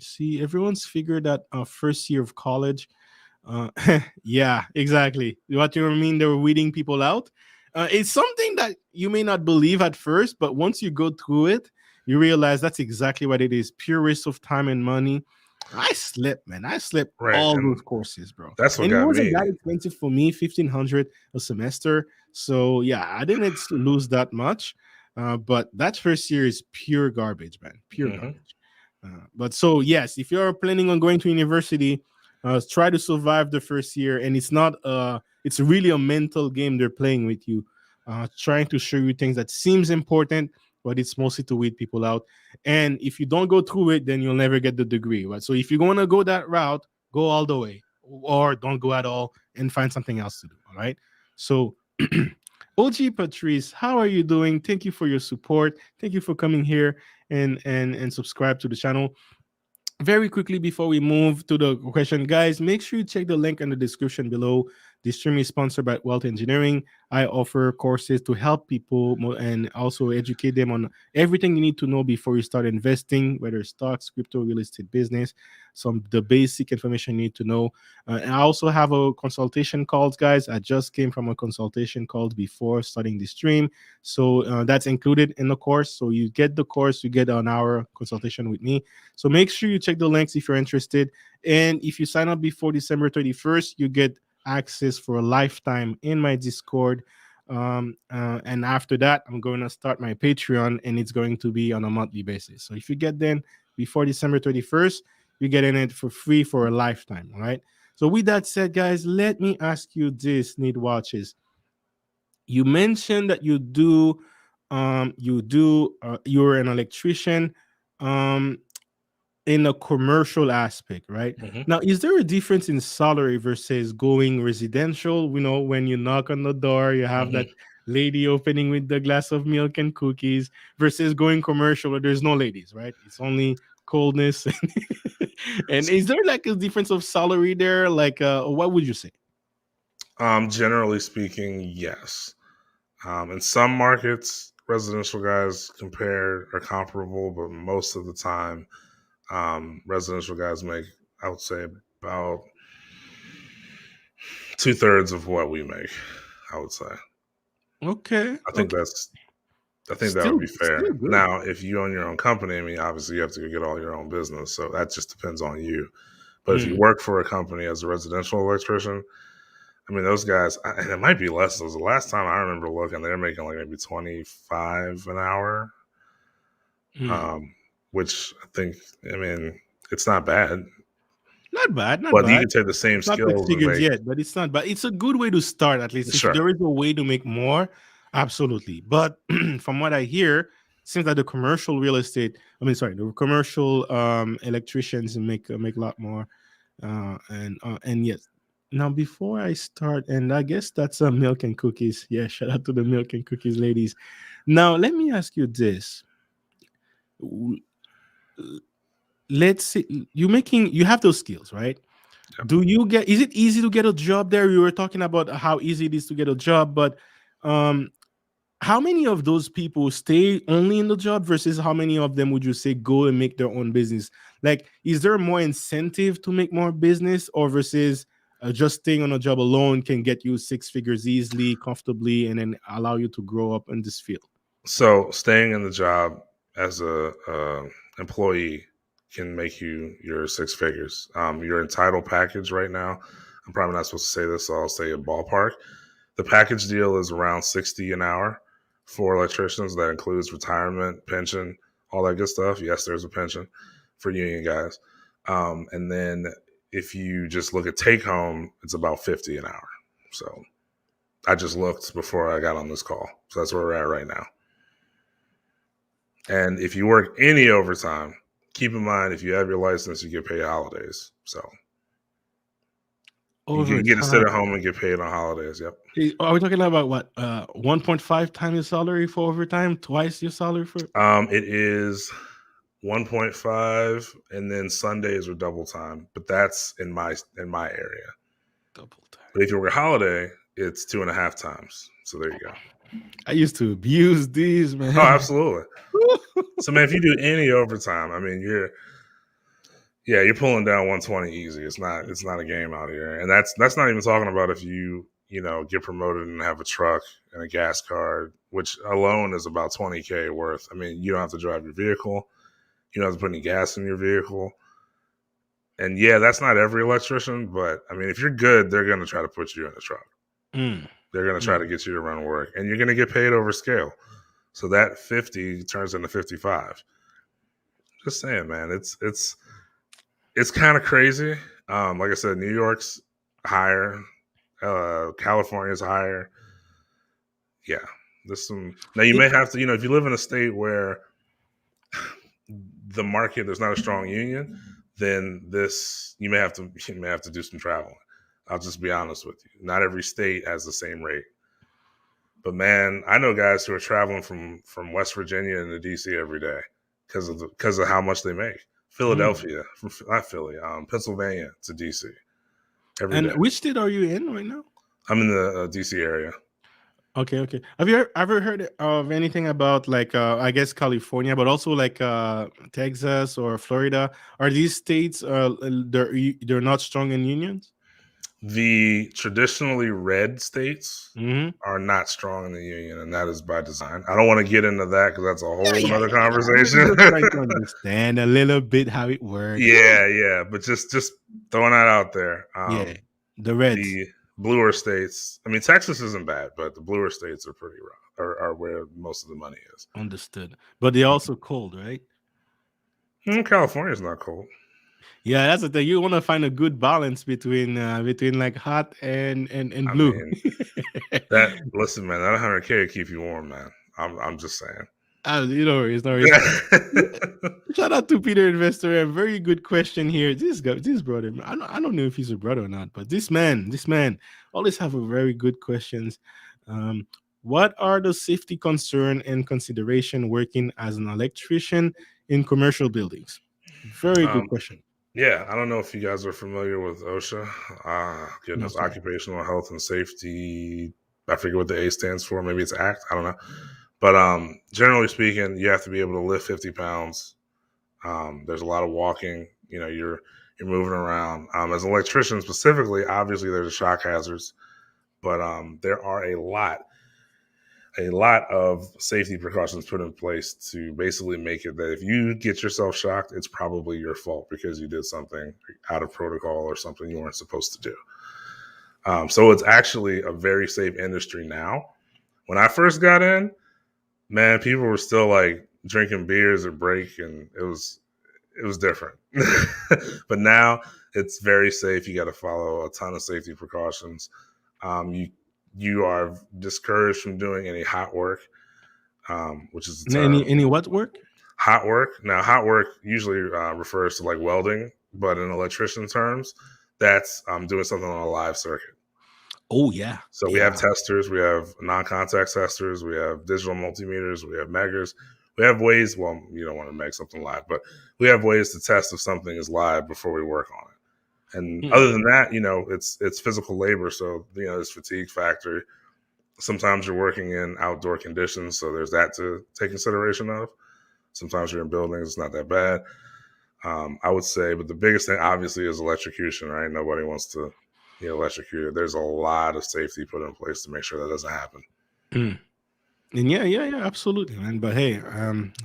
see. Everyone's figured that first year of college. Uh, yeah, exactly. What you mean? They were weeding people out. It's something that you may not believe at first, but once you go through it, you realize that's exactly what it is. Pure waste of time and money. I slept, man. I slept Right. all And those courses, bro. that's what And it got wasn't me. that expensive for me, 1,500 a semester. So yeah, I didn't lose that much. But that first year is pure garbage, man. Pure Hmm. garbage. But so yes, if you're planning on going to university, try to survive the first year. And it's not it's really a mental game they're playing with you, trying to show you things that seems important, but it's mostly to weed people out. And if you don't go through it, then you'll never get the degree, right? So if you're going to go that route, go all the way, or don't go at all and find something else to do. All right. So OG Patrice, how are you doing? Thank you for your support. Thank you for coming here and subscribe to the channel. Very quickly before we move to the question, guys, make sure you check the link in the description below. This stream is sponsored by Wealth Engineering. I offer courses to help people and also educate them on everything you need to know before you start investing, whether it's stocks, crypto, real estate, business, some the basic information you need to know. And I also have a consultation calls, guys. I just came from a consultation called before starting the stream, so that's included in the course. So you get the course, you get an hour consultation with me. So make sure you check the links if you're interested. And if you sign up before December 31st, you get access for a lifetime in my Discord. And after that, I'm going to start my Patreon, and it's going to be on a monthly basis. So if you get then before December 31st, you're getting it for free for a lifetime. All right. So with that said, guys, let me ask you this, Need Watches. You mentioned that you're an electrician. Um, in a commercial aspect, right? Hmm. Now, is there a difference in salary versus going residential? You know, when you knock on the door, you have that Hmm. lady opening with the glass of milk and cookies versus going commercial where there's no ladies, right? It's only coldness. And is there like a difference of salary there? Like, what would you say? Generally speaking, yes. In some markets, residential guys compare are comparable, but most of the time, residential guys make, I would say, about 2/3 of what we make, I would say. Okay, I think okay. that's I think that would Still, be fair. still good. Now, if you own your own company, I mean, obviously you have to go get all your own business, so that just depends on you. But if you Mm, work for a company as a residential electrician, I mean, those guys, and it might be less. It was the last time I remember looking, they're making like maybe 25 an hour, mm. um, which I think, I mean, it's not bad. Not bad, not But you bad. can take the same It's not six skills and figures make, yet, but it's not bad. It's a good way to start, at least. If sure. there is a way to make more, absolutely. But from what I hear, seems like the commercial real estate, I mean, sorry, the commercial electricians make a lot more. And yes. Now, before I start, and I guess that's milk and cookies. Yeah, shout out to the milk and cookies ladies. Now, let me ask you this. W- Let's see, you have those skills, right? Yep. Do you get is it easy to get a job there? You were talking about how easy it is to get a job, but um how many of those people stay only in the job versus how many of them would you say go and make their own business? Like, is there more incentive to make more business, or versus just staying on a job alone can get you six figures easily, comfortably, and then allow you to grow up in this field? So staying in the job as a employee can make you your six figures. Your entitled package right now, I'm probably not supposed to say this, so I'll say a ballpark. The package deal is around 60 an hour for electricians. That includes retirement, pension, all that good stuff. Yes, there's a pension for union guys. And then if you just look at take home, it's about 50 an hour. So I just looked before I got on this call. So that's where we're at right now. And if you work any overtime, keep in mind if you have your license, you get paid holidays. So you get to sit Overtime. at home and get paid on holidays. Yep. Are we talking about what? 1.5 times your salary for overtime, twice your salary for It is 1.5, and then Sundays are double time, but that's in my area. double time? But if you work a holiday, it's 2.5 times. So there you go. I used to abuse these, Oh, man. absolutely. So man, if you do any overtime, I mean, you're pulling down 120 easy. It's not a game out here, and that's not even talking about if you get promoted and have a truck and a gas card, which alone is about 20K worth. I mean, you don't have to drive your vehicle, you don't have to put any gas in your vehicle, and yeah, that's not every electrician, but I mean, if you're good, they're gonna try to put you in a truck. Mm, They're gonna try to mm. get you to run work, and you're gonna get paid over scale. So that 50 turns into 55. Just saying, man. It's kind of crazy. Like I said, New York's higher, California's higher. Yeah, there's some. Now you It, may have to, if you live in a state where the market there's not a strong union, then this you may have to do some traveling. I'll just be honest with you. Not every state has the same rate. But man, I know guys who are traveling from West Virginia into DC every day because of how much they make. mm. Philadelphia, from not Philly, Pennsylvania to DC every And day. which state are you in right now? I'm in the DC area. Okay, okay. Have you ever heard of anything about, like, I guess California, but also like Texas or Florida? Are these states they're not strong in unions? The traditionally red states Mm-hmm. are not strong in the union, and that is by design. I don't want to get into that because that's a Yeah, whole yeah, other yeah, yeah. I'm conversation. just trying to understand a little bit how it works. Yeah, yeah, but just throwing that out there. Yeah, the Reds. The bluer states. I mean, Texas isn't bad, but the bluer states are pretty rough. Are where most of the money is. Understood. But they're also cold, right? California's not cold. Yeah, that's the thing. You want to find a good balance between like hot and I blue. mean, that listen, man, that 100K will keep you warm, man. I'm just saying. It's no worries. Shout out to Peter Investor. A very good question here. This brother, I don't know if he's a brother or not, but this man always have a very good questions. Um, what are the safety concern and consideration working as an electrician in commercial buildings? Very good um, question. yeah, I don't know if you guys are familiar with OSHA. No, Goodness, sir. Occupational Health and Safety. I forget what the A stands for. Maybe it's ACT. I don't know. But generally speaking, you have to be able to lift 50 pounds. There's a lot of walking. You're You're moving around. As an electrician specifically, obviously there's shock hazards, but there are a lot of safety precautions put in place to basically make it that if you get yourself shocked, it's probably your fault because you did something out of protocol or something you weren't supposed to do. So it's actually a very safe industry now. When I first got in, man, people were still like drinking beers at break, and it was different. But now it's very safe. You got to follow a ton of safety precautions. You are discouraged from doing any hot work, which is a term. Any what work? Hot work. Now, hot work usually refers to like welding, but in electrician terms, that's doing something on a live circuit. Oh yeah, So we have yeah. testers, we have non-contact testers, we have digital multimeters, we have meggers. We have ways. Well, you don't want to make something live, but we have ways to test if something is live before we work on it. And Hmm. other than that, it's physical labor, so there's fatigue factor. Sometimes you're working in outdoor conditions, so there's that to take consideration of. Sometimes you're in buildings, it's not that bad. I would say, but the biggest thing obviously is electrocution, right? Nobody wants to get electrocuted. There's a lot of safety put in place to make sure that doesn't happen. Mm. And yeah, absolutely, man. But hey,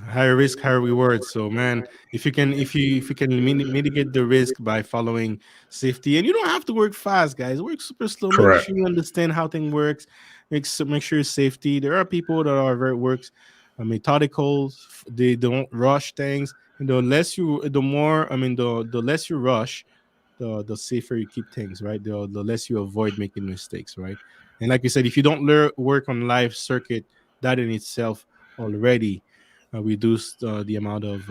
higher risk, higher reward. So, man, if you can mitigate the risk by following safety, and you don't have to work fast, guys. Work super slow. Make Correct. sure you understand how thing works. Make sure safety. There are people that are very works methodical. They don't rush things. And the more, I mean, the less you rush, the safer you keep things, right? The less you avoid making mistakes, right? And like you said, if you don't work on live circuit, that in itself already reduced the amount of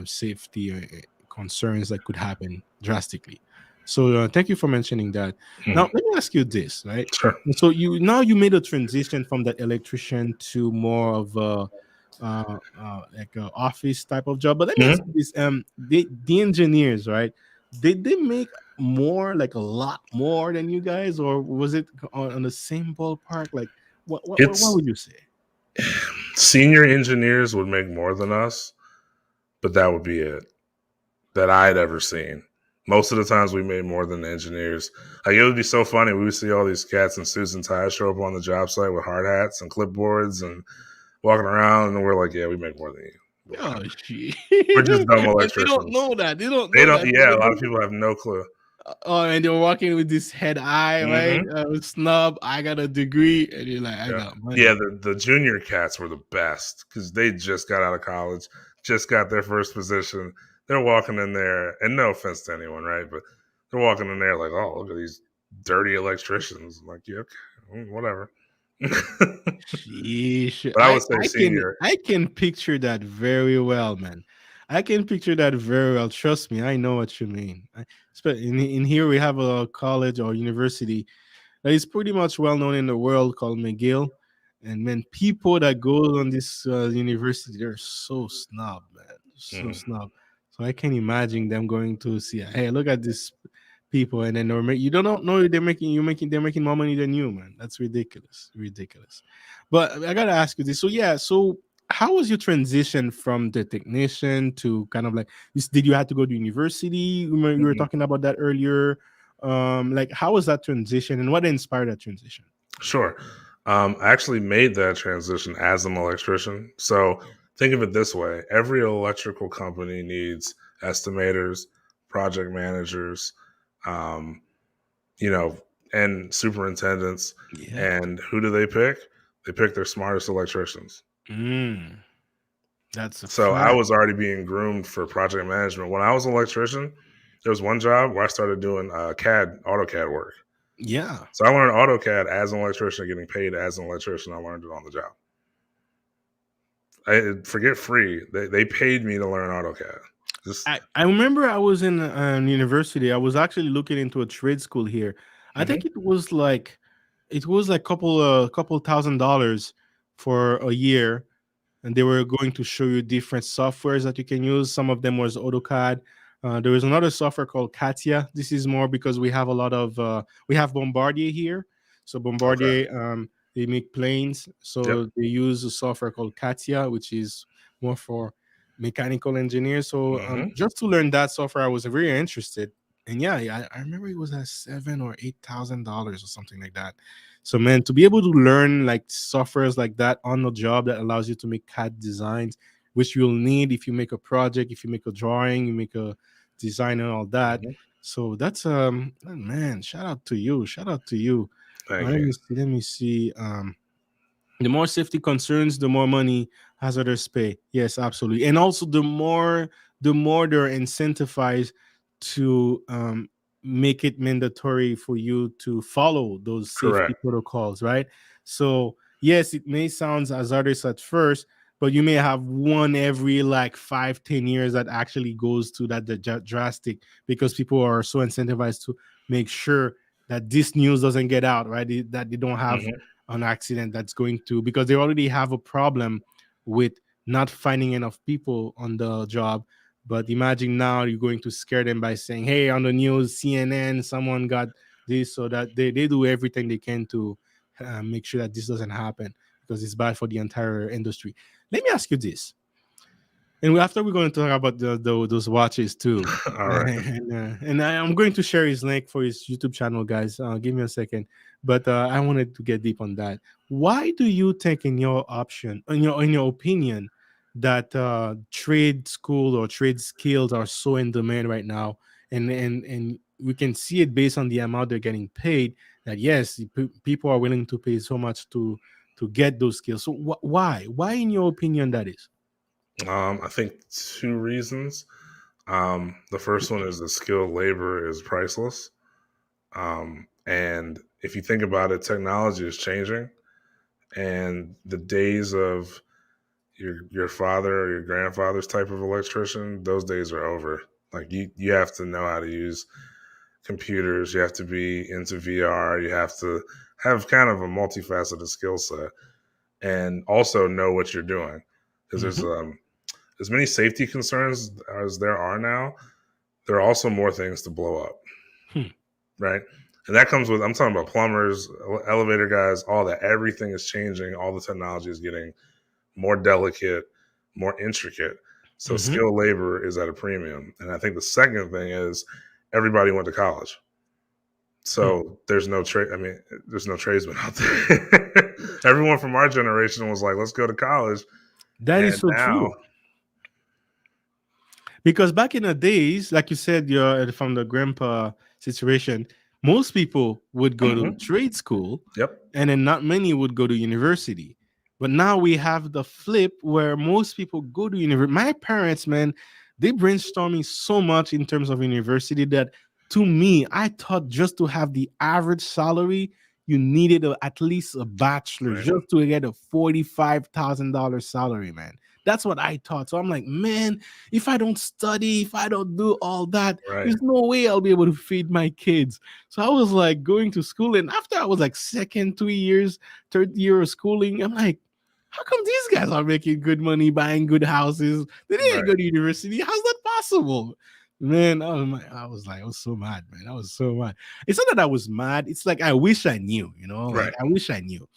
safety concerns that could happen drastically. So thank you for mentioning that. Now Mhm. let me ask you this, right? Sure. So you made a transition from that electrician to more of a like a office type of job. But let me ask Mhm. you this: the engineers, right? Did they make more, like a lot more than you guys, or was it on the same ballpark? Like, what It's would you say? senior engineers would make more than us, but that would be it that I'd ever seen. Most of the times we made more than the engineers. Like it would be so funny. We would see all these cats in suits and ties show up on the job site with hard hats and clipboards and walking around, and we're like, "Yeah, we make more than you. Oh Whatever. shit! We're just dumb And they don't electricians." know that. They don't They know don't. that. So Yeah, a lot of people have no clue. oh, and they're walking with this head eye, right? Hmm. Snub. I got a degree, and you're like, I Yeah, got yeah. money. The junior cats were the best because they just got out of college, just got their first position. They're walking in there, and no offense to anyone, right? But they're walking in there like, oh, look at these dirty electricians. I'm like, yeah, okay, whatever. But Sheesh. I would say senior. I can picture that very well, man. I can picture that very well. Trust me, I know what you mean. In here we have a college or university that is pretty much well known in the world called McGill. And man, people that go on this university, they're so snob, man, so Mhm. snob. So I can imagine them going to see, hey, look at this people, and then you don't know they're making more money than you, man. That's ridiculous, ridiculous. But I gotta ask you this. So yeah, so how was your transition from the technician to kind of like this? Did you have to go to university? You were Mhm. talking about that earlier. Like how was that transition, and what inspired that transition? Sure. I actually made that transition as an electrician. So think of it this way: every electrical company needs estimators, project managers, um, you know, and superintendents. Yeah. And who do they pick? They pick their smartest electricians. Mm, that's a So I fact. was already being groomed for project management. When I was an electrician, there was one job where I started doing AutoCAD work. Yeah. So I learned AutoCAD as an electrician, getting paid as an electrician. I learned it on the job. I forget free. They paid me to learn AutoCAD. Just I remember I was in university. I was actually looking into a trade school here. I mhm. think it was like couple $1,000 for a year, and they were going to show you different softwares that you can use. Some of them was AutoCAD. There was another software called Katia. This is more because we have Bombardier here. So Okay. Bombardier, they make planes, Yep. so they use a software called Katia, which is more for. mechanical engineer. So Hmm. just to learn that software, I was very interested. And yeah, I remember it was at $7,000 or $8,000 or something like that. So man, to be able to learn like softwares like that on the job that allows you to make CAD designs, which you'll need if you make a project, if you make a drawing, you make a design and all that. Hmm. So that's man, shout out to you. Shout out to you. Thank Let you. me see. Let me see. The more safety concerns, the more money hazardous pay. Yes, absolutely. And also the more they're incentivized to make it mandatory for you to follow those safety Correct. protocols, right? So yes, it may sound hazardous at first, but you may have one every like 5, 10 years that actually goes to that drastic, because people are so incentivized to make sure that this news doesn't get out, right? That they don't have Hmm. an accident that's going to, because they already have a problem with not finding enough people on the job. But imagine now you're going to scare them by saying, hey, on the news, CNN, someone got this, so that they do everything they can to make sure that this doesn't happen, because it's bad for the entire industry. Let me ask you this, and after we're going to talk about those watches too. All right. And I'm going to share his link for his YouTube channel, guys. Give me a second, but I wanted to get deep on that. Why do you think, in your opinion, that trade school or trade skills are so in demand right now? And we can see it based on the amount they're getting paid. That yes, people are willing to pay so much to get those skills. So why, in your opinion, that is? I think two reasons. The first one is that skilled labor is priceless. And if you think about it, technology is changing, and the days of your father or your grandfather's type of electrician, those days are over. Like you have to know how to use computers. You have to be into VR. You have to have kind of a multifaceted skill set, and also know what you're doing, because there's Hmm. as many safety concerns as there are now. There are also more things to blow up, right? And that comes with, I'm talking about plumbers, elevator guys, all that. Everything is changing. All the technology is getting more delicate, more intricate. So Hmm. skilled labor is at a premium. And I think the second thing is everybody went to college. So there's no trade. I mean, there's no tradesmen out there. Everyone from our generation was like, let's go to college. That is And so now, true. Because back in the days, like you said, you're from the grandpa situation, most people would go to mhm, trade school, yep, and then not many would go to university. But now we have the flip where most people go to university. My parents, man, they brainstorming so much in terms of university that, to me, I thought just to have the average salary, you needed at least a bachelor right, just to get a $45,000 salary, man. That's what I thought. So I'm like, man, if I don't study, if I don't do all that, right, there's no way I'll be able to feed my kids. So I was like going to school, and after I was like second 2 years, third year of schooling, I'm like, how come these guys are making good money, buying good houses? They didn't right, go to university. How's that possible? Man, I was so mad, man. I was so mad. It's not that I was mad. It's like I wish I knew, like right. I wish I knew.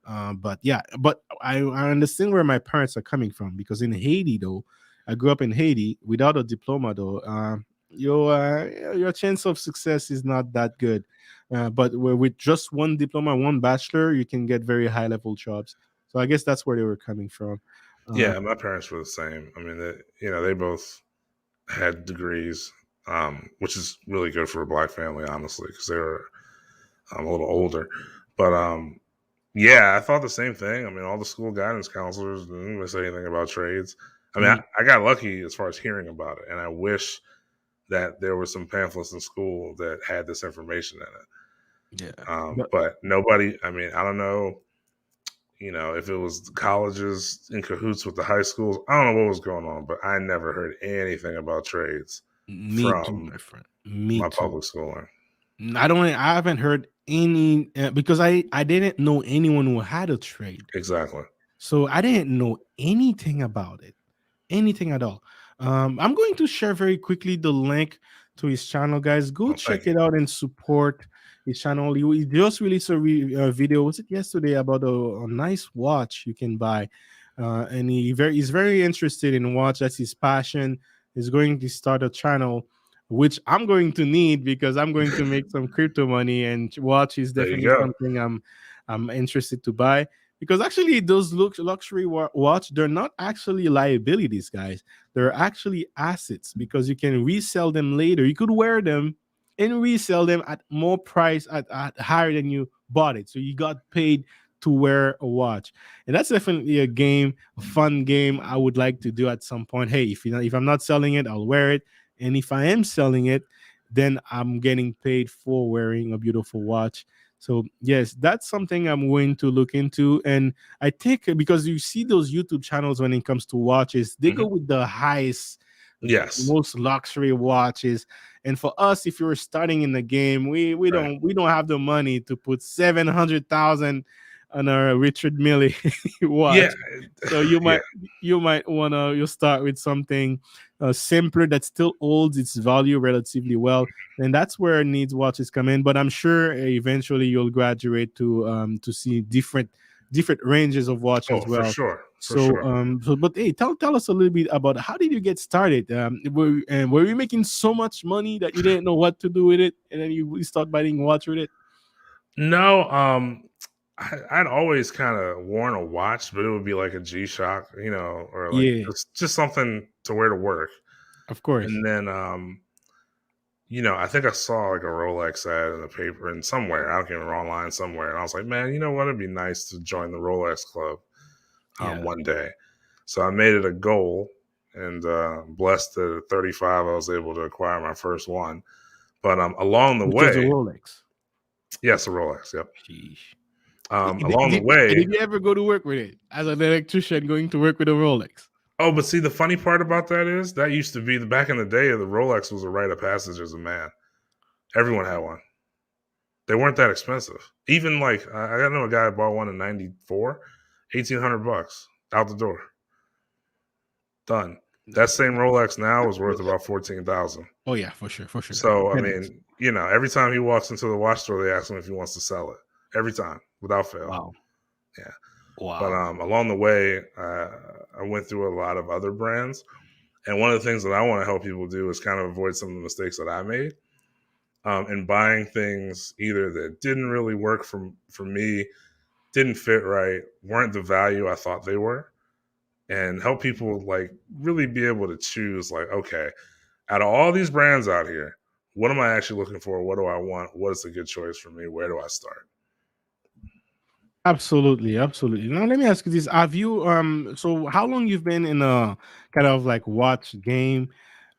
But yeah, but I understand where my parents are coming from, because in Haiti, though, I grew up in Haiti without a diploma, though. Your chance of success is not that good. But with just one diploma, one bachelor, you can get very high level jobs. So I guess that's where they were coming from. Uh, Yeah, my parents were the same. I mean, they both had degrees, which is really good for a black family, honestly, because they were a little older. But yeah, I thought the same thing. I mean, all the school guidance counselors didn't really say anything about trades. I mean, mm, I got lucky as far as hearing about it, and I wish that there were some pamphlets in school that had this information in it. yeah, but But nobody, I mean, I don't know, if it was colleges in cahoots with the high schools. I don't know what was going on, but I never heard anything about trades me too, from my friend. Me my too. public schooling. I haven't heard any, because I didn't know anyone who had a trade. Exactly. So I didn't know anything about it, anything at all. I'm going to share very quickly the link to his channel, guys. Go Well, check thank you. it out and support his channel. He just released a video, was it yesterday, about a nice watch you can buy. and he's very interested in watch. That's his passion. He's going to start a channel, which I'm going to need because I'm going to make some crypto money, and watch is There you definitely go. something I'm interested to buy, because actually those luxury watch, they're not actually liabilities, guys. They're actually assets, because you can resell them later. You could wear them and resell them at more price, at higher than you bought it. So you got paid to wear a watch. And that's definitely a fun game I would like to do at some point. Hey, if I'm not selling it, I'll wear it. And if I am selling it, then I'm getting paid for wearing a beautiful watch. So yes, that's something I'm going to look into. And I think, because you see those YouTube channels, when it comes to watches, they go Mhm. with the highest, Yes. most luxury watches. And for us, if you're starting in the game, Right. we don't have the money to put 700,000 on a Richard Mille Yeah. watch. So Yeah. you might wanna you start with something simpler that still holds its value relatively well, and that's where needs watches come in. But I'm sure eventually you'll graduate to see different ranges of watch Oh, as for well. sure. For So sure. but hey, tell us a little bit about how did you get started? Were you making so much money that you didn't know what to do with it, and then you start buying watch with it? No, I'd always kind of worn a watch, but it would be like a G-Shock, or like Yeah, just something to wear to work. of course. And then, I think I saw like a Rolex ad in the paper and somewhere, I don't even remember, online somewhere. And I was like, man, you know what? It'd be nice to join the Rolex club Yeah, one day. So I made it a goal, and blessed that at 35, I was able to acquire my first one. But along the which was a way, Rolex. yes, a Rolex. Yep. Sheesh. Along the way, Did you ever go to work with it as an electrician going to work with a Rolex? oh, but see, the funny part about that is that used to be the back in the day. The Rolex was a rite of passage as a man. Everyone had one. They weren't that expensive. Even like I know a guy who bought one in '94, $1,800 out the door. Done. That same Rolex now is worth about 14,000. Oh yeah, for sure. So I Depends. mean, every time he walks into the watch store, they ask him if he wants to sell it. Every time, without fail. Wow, Yeah. But wow. along the way, I went through a lot of other brands, and one of the things that I want to help people do is kind of avoid some of the mistakes that I made, in buying things either that didn't really work for me, didn't fit right, weren't the value I thought they were, and help people like really be able to choose like, okay, out of all these brands out here, what am I actually looking for? What do I want? What is a good choice for me? Where do I start? Absolutely, absolutely. Now let me ask you this: have you so how long you've been in a kind of like watch game?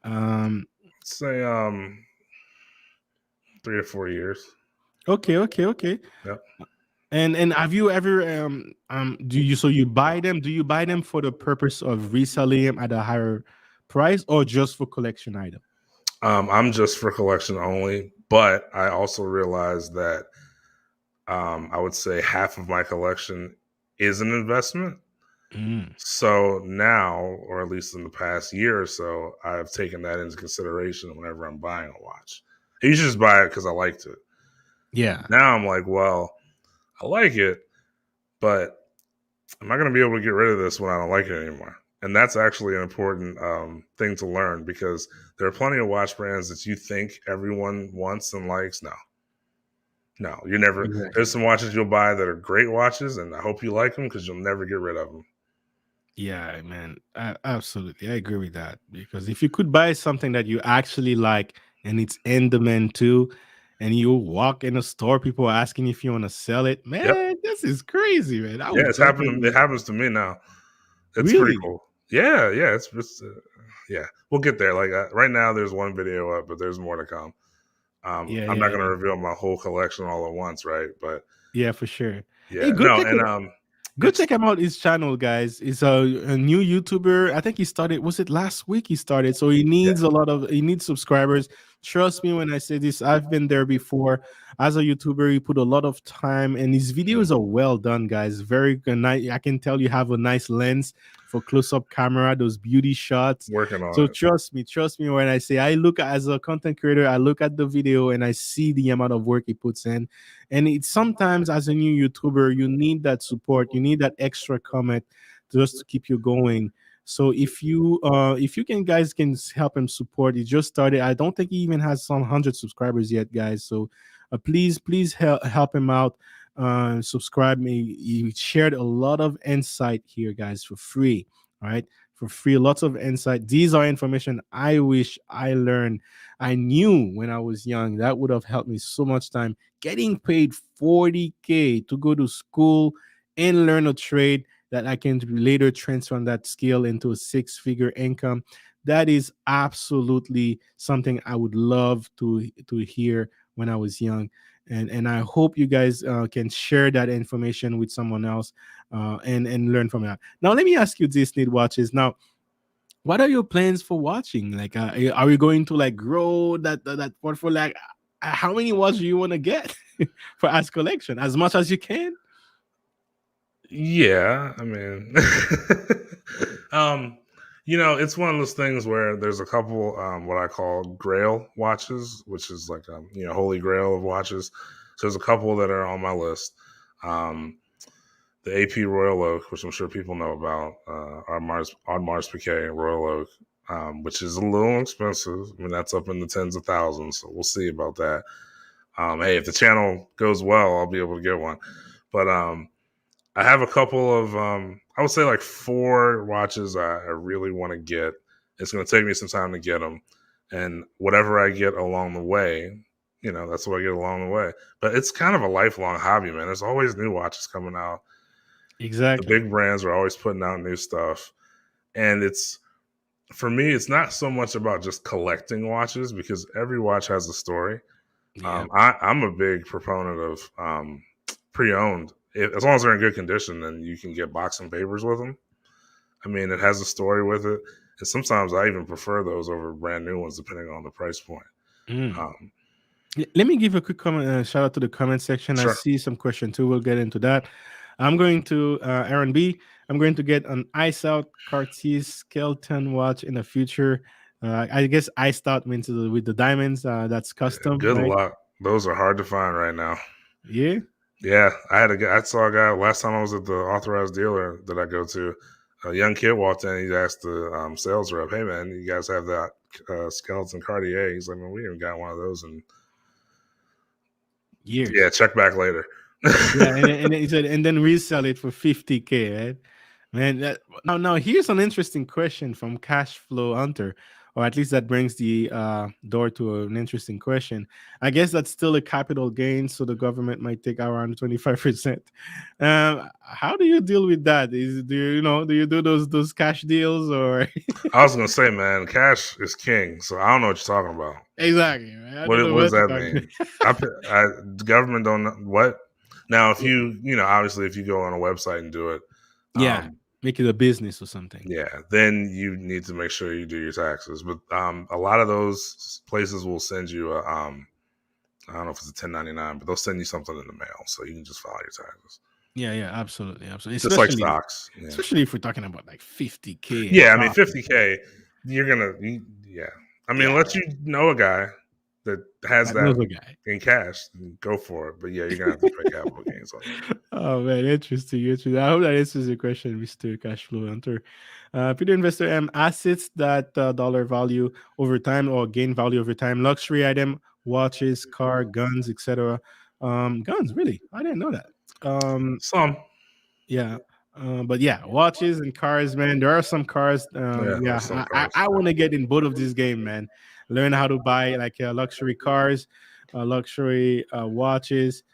Um, Say 3 to 4 years. okay. Yep. And have you ever do you so you buy them? Do you buy them for the purpose of reselling them at a higher price, or just for collection item? I'm just for collection only, but I also realized that I would say half of my collection is an investment. Mm, So now, or at least in the past year or so, I've taken that into consideration whenever I'm buying a watch. I used to just buy it because I liked it. yeah, Now I'm like, well, I like it, but I'm not going to be able to get rid of this when I don't like it anymore. And that's actually an important thing to learn, because there are plenty of watch brands that you think everyone wants and likes. No, you're never. There's exactly. some watches you'll buy that are great watches, and I hope you like them because you'll never get rid of them. Yeah, man. Absolutely. I agree with that. Because if you could buy something that you actually like and it's in demand too, and you walk in a store, people are asking if you want to sell it, Yep. man, this is crazy, man. I Yeah, would it's happened. It definitely happens to me now. It's pretty really. cool. Yeah, yeah. Yeah. We'll get there. Like right now, there's one video up, but there's more to come. I'm not going to Yeah. reveal my whole collection all at once, right? But Yeah, for sure. Hey, yeah, no, and go it's check him out. His channel, guys. He's a new YouTuber. I think he started. Was it last week? He started. So yeah, he needs subscribers. Trust me when I say this. I've been there before. As a YouTuber, he put a lot of time, and his mm, videos are well done, guys. Very good. I can tell you have a nice lens for close-up camera. Those beauty shots. working on So it. trust me when I say I look as a content creator. I look at the video and I see the amount of work he puts in, and it's sometimes as a new YouTuber, you need that support, you need that extra comment just to keep you going. So if you can guys can help him support, he just started. I don't think he even has some 100 subscribers yet, guys. So please help him out. Subscribe me. He shared a lot of insight here, guys, for free. All right, for free, lots of insight. These are information I wish I learned, I knew when I was young. That would have helped me so much time. Getting paid 40K to go to school and learn a trade that I can later transform that skill into a six-figure income. That is absolutely something I would love to hear when I was young. And I hope you guys can share that information with someone else and learn from that. Now, let me ask you this, Need Watches. Now, what are your plans for watching? Like, are we going to like grow that portfolio? Like, how many watch do you want to get for as collection? As much as you can. Yeah, I mean, um, it's one of those things where there's a couple what I call Grail watches, which is like holy grail of watches. So there's a couple that are on my list. Um, the AP Royal Oak, which I'm sure people know about, on Mars Piquet Royal Oak, which is a little expensive. I mean, that's up in the tens of thousands, so we'll see about that. Hey, if the channel goes well, I'll be able to get one. But I have a couple of, I would say like four watches I really want to get. It's going to take me some time to get them. And whatever I get along the way, that's what I get along the way. But it's kind of a lifelong hobby, man. There's always new watches coming out. The Exactly. big brands are always putting out new stuff. And for me, it's not so much about just collecting watches because every watch has a story. Yeah. I'm a big proponent of pre-owned. As long as they're in good condition, then you can get boxing papers with them. I mean, it has a story with it, and sometimes I even prefer those over brand new ones, depending on the price point. Mm. Um, Let me give a quick comment. Shout out to the comment section. I sure, see some question too. We'll get into that. I'm going to Aaron B. I'm going to get an Ice Out Cartier skeleton watch in the future. I guess Iced Out means with the diamonds. That's custom, good right? luck. Those are hard to find right now. Yeah. Yeah, I saw a guy last time I was at the authorized dealer that I go to. A young kid walked in. He asked the sales rep, "Hey man, you guys have that skeleton Cartier?" He's like, "Man, we haven't got one of those." And Years. yeah, check back later. Yeah, and he said, and then resell it for 50K, right? Man, now here's an interesting question from Cash Flow Hunter, or at least that brings the door to an interesting question. I guess that's still a capital gain, so the government might take around 25%. How do you deal with that? Do you do those cash deals or I was gonna say, man, cash is king. So I don't know what you're talking about. exactly? Right? I don't know What does what to that talk mean? The government don't know what. Now, if about. obviously, if you go on a website and do it, Yeah, um, make it a business or something. yeah, then you need to make sure you do your taxes. But a lot of those places will send you I don't know if it's a 1099, but they'll send you something in the mail, so you can just file your taxes, Yeah, yeah, absolutely, absolutely. just like stocks. Yeah, Especially if we're talking about like 50K and yeah. I mean, profit. 50K, yeah. I mean, Yeah, unless you know a guy that has that knows that a guy. in cash, go for it. But yeah, you're gonna have to pay capital gains on that. Oh man, interesting, interesting. I hope that answers your question, Mr. Cashflow Hunter. Peter Investor M, assets that dollar value over time or gain value over time, luxury item, watches, car, guns, etc. Guns, really? I didn't know that. Um, Some, Yeah. But yeah, watches and cars, man. There are some cars. yeah, Yeah, there's some I cars. want to get in both of these game, man. Learn how to buy like luxury cars, luxury watches,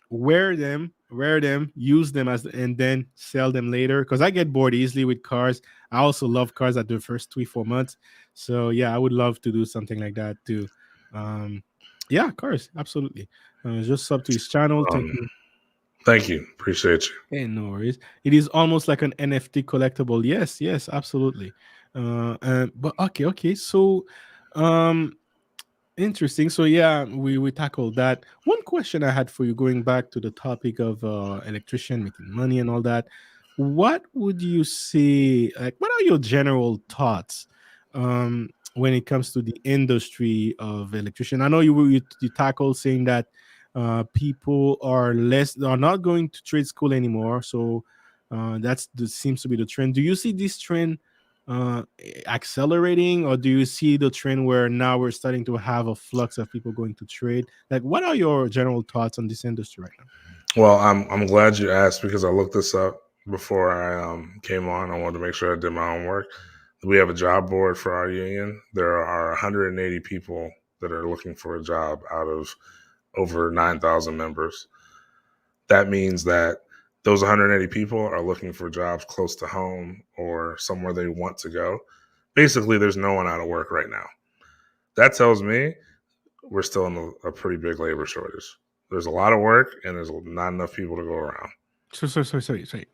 wear them, use them and then sell them later. Because I get bored easily with cars. I also love cars at the first 3 4 months. So yeah, I would love to do something like that too. Um, yeah, cars, absolutely. Just sub to his channel. Thank Um, you. Thank you, appreciate you. Hey, no worries. It is almost like an NFT collectible. Yes, yes, absolutely. But okay. So, um, interesting. So yeah, we tackled that. One question I had for you, going back to the topic of electrician making money and all that. What would you say? Like, what are your general thoughts when it comes to the industry of electrician? I know you tackle saying that people are not going to trade school anymore. So Seems to be the trend. Do you see this trend accelerating, or do you see the trend where now we're starting to have a flux of people going to trade? Like, what are your general thoughts on this industry right now? Well, I'm glad you asked because I looked this up before I came on. I wanted to make sure I did my homework. We have a job board for our union. There are 180 people that are looking for a job out of over 9,000 members. That means that those 180 people are looking for jobs close to home or somewhere they want to go. Basically, there's no one out of work right now. That tells me we're still in a pretty big labor shortage. There's a lot of work and there's not enough people to go around. Sorry.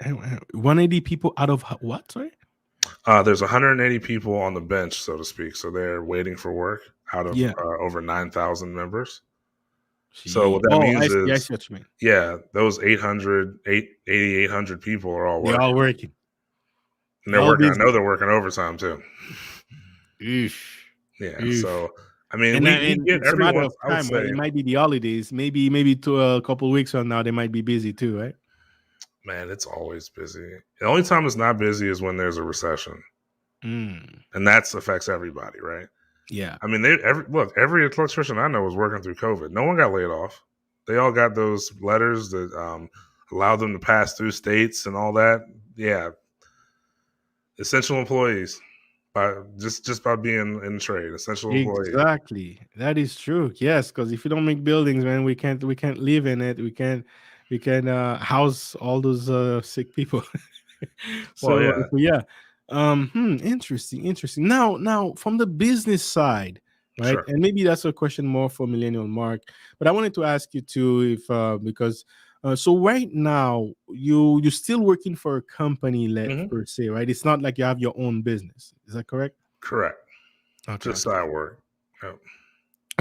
180 people out of what? Sorry. There's 180 people on the bench, so to speak. So they're waiting for work out of Yeah. over 9,000 members. So what Gee. that Oh, means I is, see what you mean. yeah, those 8,800 people are all They're all working. working. And They're they're all working. I busy. know they're working overtime too. Oof. Yeah. Oof. So, I mean, we And get it's a every matter once, of I would time, right? say, It might be the holidays. Maybe to a couple weeks from now, they might be busy too, right? man, it's always busy. The only time it's not busy is when there's a recession. Mm. And that affects everybody, right? Yeah. I mean, every electrician I know was working through COVID. No one got laid off. They all got those letters that allowed them to pass through states and all that. Yeah, essential employees by just by being in trade, essential employees. Exactly. That is true. Yes, because if you don't make buildings, man, we can't live in it. We can house all those sick people. Well, So, yeah, yeah. Interesting. Now from the business side, right? sure. And maybe that's a question more for Millennial Mark, but I wanted to ask you too, if because so right now you're still working for a company, let Hmm. per se, right? It's not like you have your own business. Is that correct? Correct. Okay, Just okay. side work. Yep.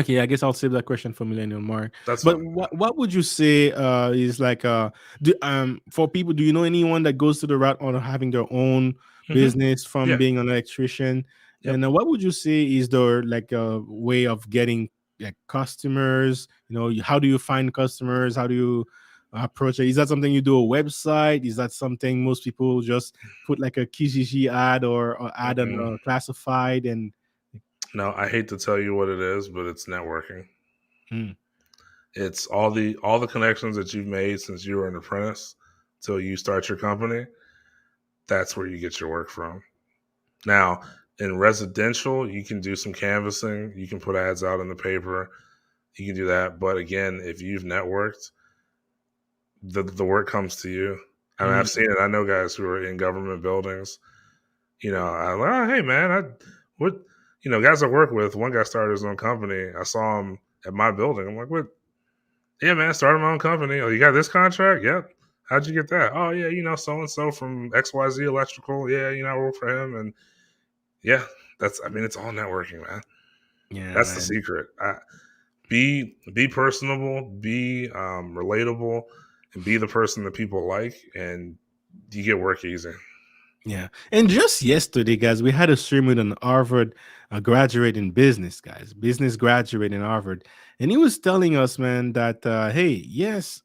Okay, I guess I'll save that question for Millennial Mark. That's But fine. what would you say is like for people, do you know anyone that goes to the route on having their own Hmm. business from Yeah. being an electrician? Yep. And what would you say is there like a way of getting like customers? How do you find customers? How do you approach it? Is that something you do a website? Is that something most people just put like a Kijiji ad or ad on Mm-mm. classified and No, I hate to tell you what it is, but it's networking. Hmm. It's all the connections that you've made since you were an apprentice till you start your company. That's where you get your work from. Now, in residential, you can do some canvassing. You can put ads out in the paper. You can do that. But again, if you've networked, the work comes to you. I mean, I've seen it. I know guys who are in government buildings. I'm like, oh, hey man, what guys I work with. One guy started his own company. I saw him at my building. I'm like, what? Yeah, man, started my own company. Oh, you got this contract? Yep. How'd you get that? Oh yeah, so and so from XYZ Electrical. Yeah, I work for him, and yeah, it's all networking, man. Yeah, That's the man. secret. Be personable, be relatable, and be the person that people like, and you get work easy. Yeah. And just yesterday, guys, we had a stream with an Harvard graduate in business, guys, business graduate in Harvard. And he was telling us, man, that, hey, yes,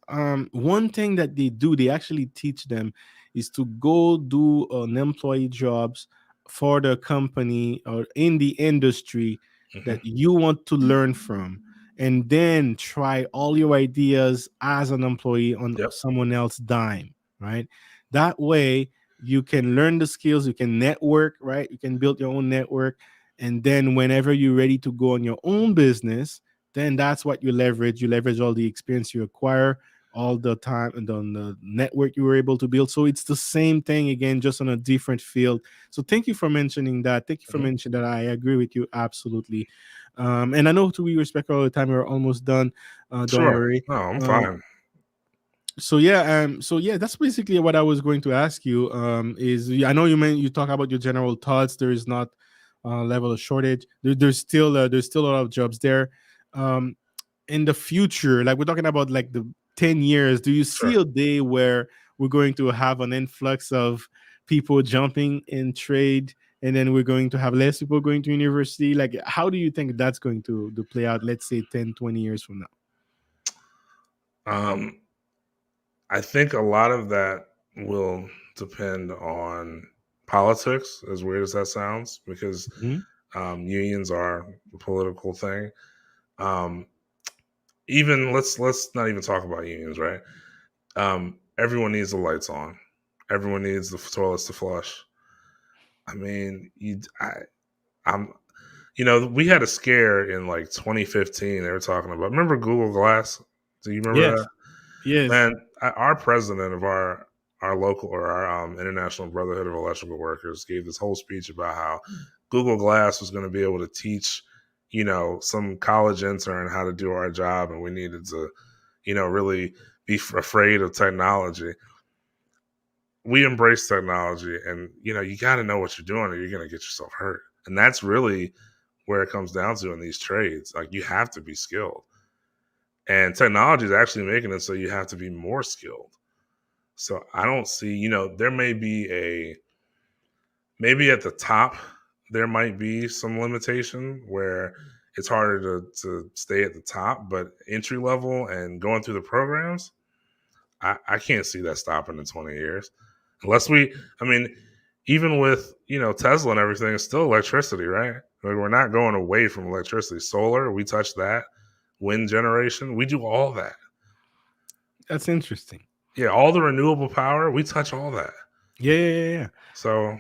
one thing that they do, they actually teach them is to go do an employee jobs for the company or in the industry that Hmm. you want to learn from. And then try all your ideas as an employee on Yep. someone else's dime, right? That way, you can learn the skills, you can network, right? You can build your own network, and then whenever you're ready to go on your own business, then that's what you leverage all the experience you acquire, all the time and on the network you were able to build. So it's the same thing again, just on a different field. So thank you for mentioning that. Thank you for Hmm. mentioning that. I agree with you absolutely. And I know, to be respectful all the time, we're almost done. Don't Sure. worry. No, I'm um, fine. so yeah, that's basically what I was going to ask you. Is I know you talk about your general thoughts. There is not level of shortage. There's still a lot of jobs there. Um, in the future, like we're talking about like the 10 years, do you see Sure. a day where we're going to have an influx of people jumping in trade, and then we're going to have less people going to university? Like, how do you think that's going to play out? Let's say 10, 20 years from now. Um, I think a lot of that. will depend on politics, as weird as that sounds, because Mhm. unions are a political thing. Um, even let's not even talk about unions, right? Everyone needs the lights on. Everyone needs the toilets to flush. I mean, I'm, we had a scare in like 2015. They were talking about. Remember Google Glass? Do you remember that? Yes, yes. Man, our president of our local or our International Brotherhood of Electrical Workers gave this whole speech about how Google Glass was going to be able to teach, some college intern how to do our job, and we needed to, really be afraid of technology. We embrace technology, and you got to know what you're doing, or you're going to get yourself hurt. And that's really where it comes down to in these trades. Like you have to be skilled, and technology is actually making it so you have to be more skilled. So I don't see, there may be maybe at the top, there might be some limitation where it's harder to stay at the top, but entry level and going through the programs, I can't see that stopping in 20 years. Unless I mean, even with, Tesla and everything, it's still electricity, right? Like we're not going away from electricity. Solar, we touch that. Wind generation, we do all that. That's interesting. Yeah, all the renewable power, we touch all that. Yeah, yeah, yeah, yeah. So,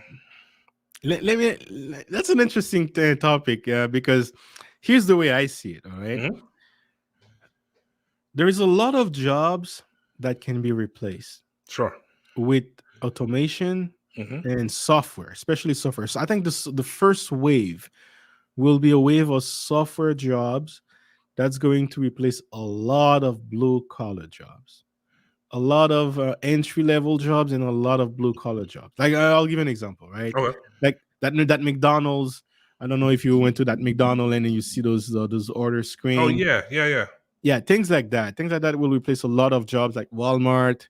That's an interesting topic because here's the way I see it. All right, mhm, there is a lot of jobs that can be replaced sure. with automation Hmm. and software, especially software. So I think the first wave will be a wave of software jobs that's going to replace a lot of blue collar jobs, a lot of entry level jobs, and a lot of blue collar jobs. Like I'll give you an example, right? Okay. Like that McDonald's. I don't know if you went to that McDonald's and then you see those order Oh screen. yeah, yeah, yeah. Yeah, things like that. Things like that will replace a lot of jobs like Walmart,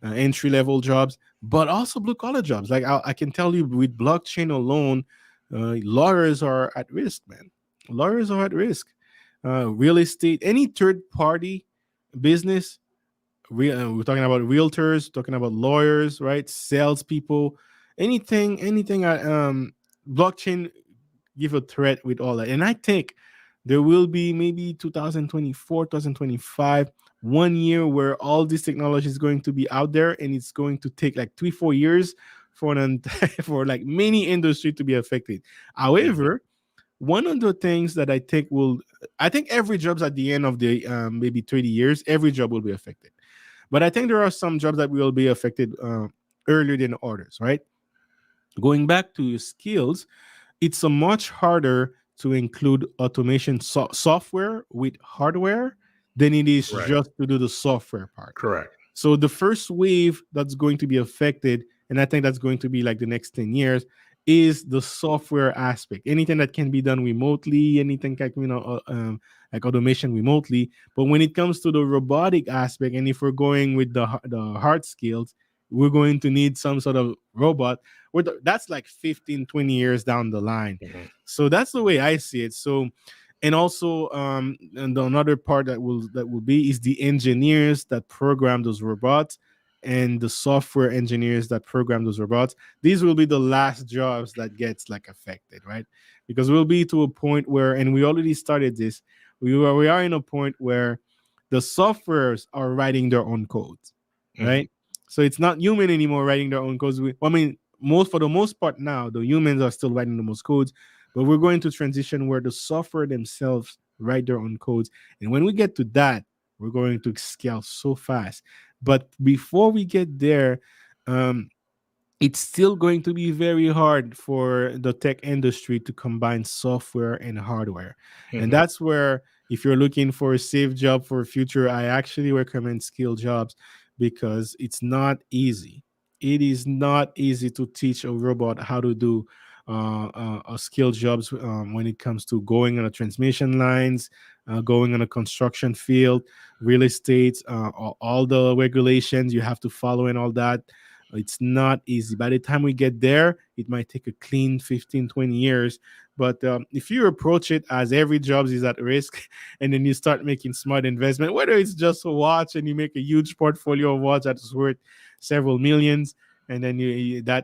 entry level jobs, but also blue collar jobs. Like I can tell you, with blockchain alone, lawyers are at risk, man. Lawyers are at risk. Real estate, any third party business. We're talking about realtors, talking about lawyers, right? Salespeople, anything. Blockchain give a threat with all that. And I think there will be maybe 2024, 2025, 1 year where all this technology is going to be out there, and it's going to take like 3-4 years for for like many industry to be affected. Hmm. However, one of the things that I think every jobs at the end of the maybe 30 years, every job will be affected. But I think there are some jobs that will be affected earlier than others, right? Going back to your skills, it's a much harder to include automation software with hardware than it is Right. just to do the software part. Correct. So the first wave that's going to be affected, and I think that's going to be like the next 10 years, is the software aspect. Anything that can be done remotely, anything like like automation remotely. But when it comes to the robotic aspect, and if we're going with the hard skills, we're going to need some sort of robot. That's like 15, 20 years down the line. Hmm. So that's the way I see it. So and also and another part that will be is the engineers that program those robots and the software engineers that program those robots. These will be the last jobs that gets like affected, right? Because we'll be to a point where, and we already started this, we are in a point where the softwares are writing their own codes, Hmm. right? So it's not human anymore writing their own codes. I mean, most for the most part now, the humans are still writing the most codes, but we're going to transition where the software themselves write their own codes. And when we get to that, we're going to scale so fast. But before we get there, um, it's still going to be very hard for the tech industry to combine software and hardware. And Hmm. that's where, if you're looking for a safe job for future, I actually recommend skill jobs because it's not easy. It is not easy to teach a robot how to do skill jobs when it comes to going on a transmission lines, going on a construction field, real estate, all the regulations you have to follow and all that. It's not easy. By the time we get there, it might take a clean 15, 20 years. But if you approach it as every job is at risk, and then you start making smart investment, whether it's just a watch and you make a huge portfolio of watch that's worth several millions, and then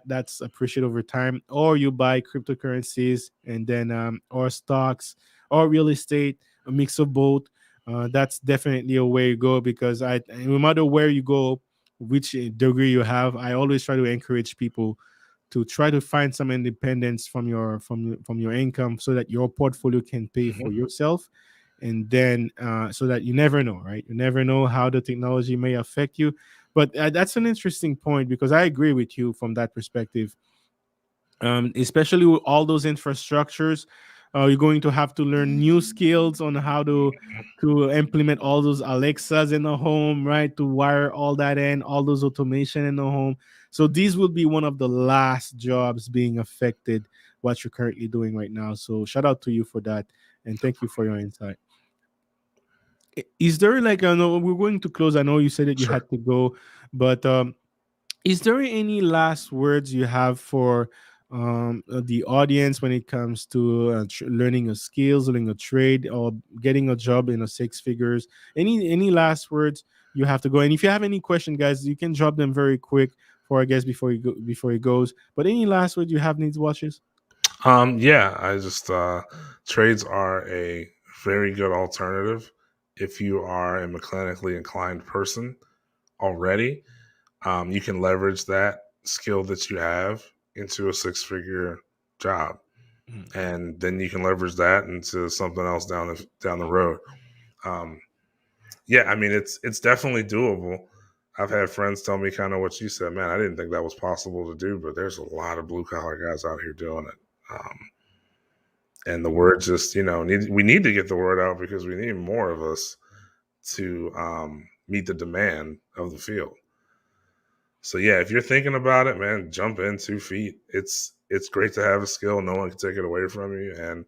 that's appreciated over time, or you buy cryptocurrencies and then or stocks or real estate, a mix of both. That's definitely a way to go, because no matter where you go, which degree you have, I always try to encourage people to try to find some independence from your income, so that your portfolio can pay Mhm. for yourself. And then so that you never know, right? You never know how the technology may affect you. But that's an interesting point, because I agree with you from that perspective. Especially with all those infrastructures, you're going to have to learn new skills on how to implement all those Alexas in the home, right? To wire all that in, all those automation in the home. So these will be one of the last jobs being affected, what you're currently doing right now. So shout out to you for that, and thank you for your insight. Is there, like, I know we're going to close. I know you said that you Sure. had to go, but is there any last words you have for the audience when it comes to learning a skills, learning a trade, or getting a job in a six figures? Any last words you have to go? And if you have any question, guys, you can drop them very quick for I guess before he goes. But any last words you have, needs watches? Yeah, I just trades are a very good alternative if you are a mechanically inclined person already. You can leverage that skill that you have into a six-figure job, Mm. and then you can leverage that into something else down the road. Um, yeah, I mean it's definitely doable. I've had friends tell me kind of what you said, man. I didn't think that was possible to do, but there's a lot of blue collar guys out here doing it. And the word just, we need to get the word out because we need more of us to meet the demand of the field. So yeah, if you're thinking about it, man, jump in 2 feet. It's great to have a skill. No one can take it away from you. And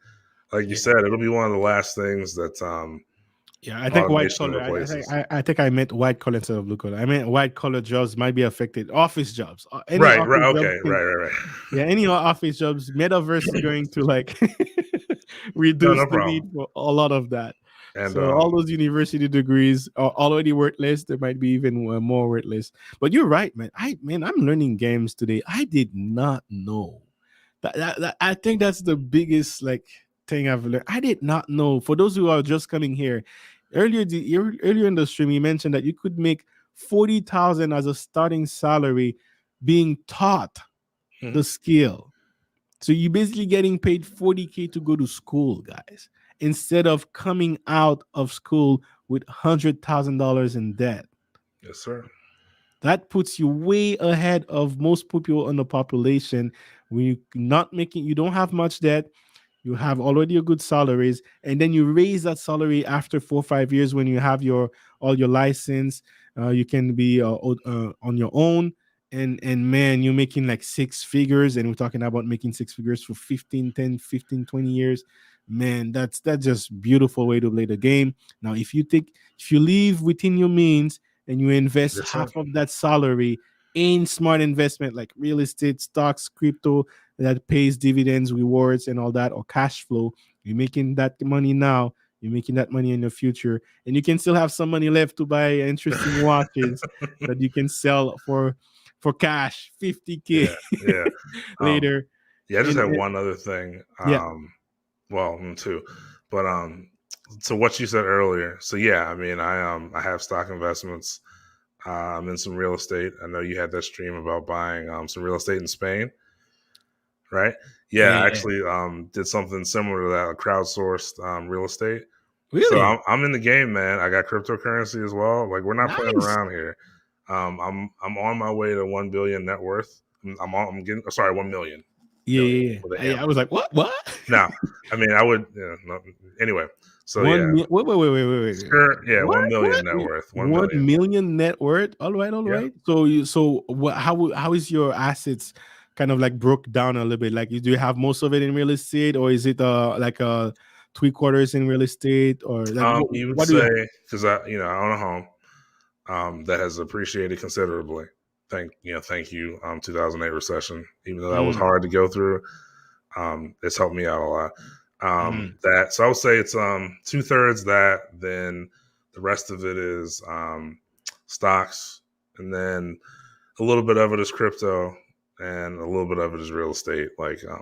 like you Yeah. said, it'll be one of the last things that Yeah, I think white automation collar. replaces. I think I meant white collar instead of blue collar. I meant white collar jobs might be affected. Office jobs, any Right, right, office job okay, can. right. Yeah, any office jobs, metaverse is going to like No, reduce no the need problem. for a lot of that. And So all those university degrees are already worthless. They might be even more worthless. But you're right, man. I'm learning games today. I did not know I think that's the biggest like thing I've learned. I did not know. For those who are just coming here, earlier in the stream, you mentioned that you could make 40,000 as a starting salary being taught mhm, the skill. So you're basically getting paid 40K to go to school, guys, instead of coming out of school with $100,000 in debt. yes, sir. That puts you way ahead of most people in the population. When you not making, you don't have much debt, you have already a good salaries, and then you raise that salary after 4 or 5 years when you have your all your license. You can be on your own, and man, you're making like six figures, and we're talking about making six figures for 15, 10, 15, 20 years. Man, that's just beautiful way to play the game. Now if you live within your means and you invest Yes, sir. half of that salary in smart investment like real estate, stocks, crypto, that pays dividends, rewards, and all that, or cash flow. You're making that money now. You're making that money in the future, and you can still have some money left to buy interesting watches that you can sell for cash, 50K Yeah, yeah. Um, later. yeah, I just had And one other thing. yeah, Well, two, but to what you said earlier. So yeah, I mean, I have stock investments. In some real estate. I know you had that stream about buying some real estate in Spain, right? Yeah, I yeah, actually did something similar to that, crowdsourced real estate. So really I'm in the game, man. I got cryptocurrency as well. Like we're not playing nice. around here. I'm on my way to 1 billion net worth. I'm getting sorry 1 million Yeah, million yeah, with an yeah. I M. was like, what? Now, I mean, I would no, anyway. So yeah, Wait. sure, yeah, What? 1 million net What? worth, 1 million. 1 million net worth. All Yeah. right. So what? How is your assets kind of like broke down a little bit? Like, do you have most of it in real estate, or is it like three quarters in real estate, or like You would what do you say have? because I own a home that has appreciated considerably, thank you, 2008 recession. Even though that was Mm, hard to go through, it's helped me out a lot. mm, That so I would say it's 2/3 that, then the rest of it is stocks, and then a little bit of it is crypto, and a little bit of it is real estate, like mm.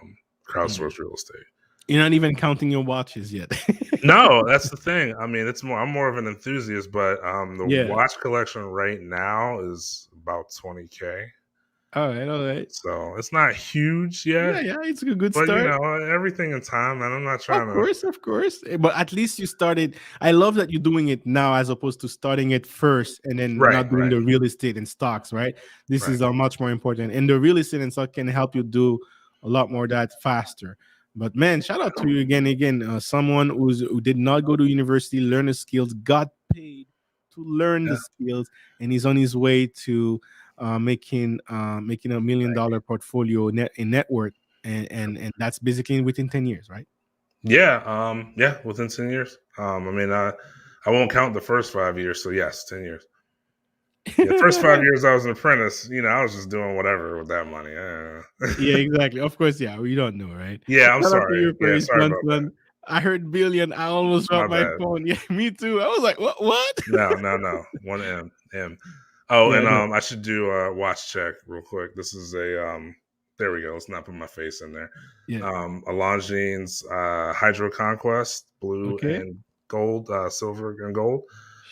crowdsourced real estate. You're not even counting your watches yet. No, that's the thing. I mean, I'm more of an enthusiast, but the Yeah. watch collection right now is about 20K. All right. All right. So it's not huge yet, Yeah. Yeah. It's a good but start. everything in time, and I'm not Of trying to. course, of course. But at least you started. I love that you're doing it now as opposed to starting it first and then Right, not doing right, the real estate and stocks, right? This right. is much more important. And the real estate and stock can help you do a lot more of that faster. But man, shout out to you again. Someone who did not go to university, learn the skills, got paid to learn Yeah, the skills, and he's on his way to making $1 million portfolio net worth, and that's basically within 10 years, right? yeah, yeah. Within 10 years. I mean, I won't count the first 5 years. So yes, 10 years. Yeah, first 5 years I was an apprentice. I was just doing whatever with that money. Yeah, exactly. Of course, yeah, we don't know, right? Yeah, I'm Shout out to sorry. your Yeah, first sorry son, about that. son. I heard billion. I almost My dropped my bad. phone. Yeah, me too. I was like, what? What? No, no, no. One M. Oh, Yeah, and no. I should do a watch check real quick. This is a There we go. Let's not put my face in there. Yeah. A Longines Hydro Conquest, blue Okay. and gold, silver and gold.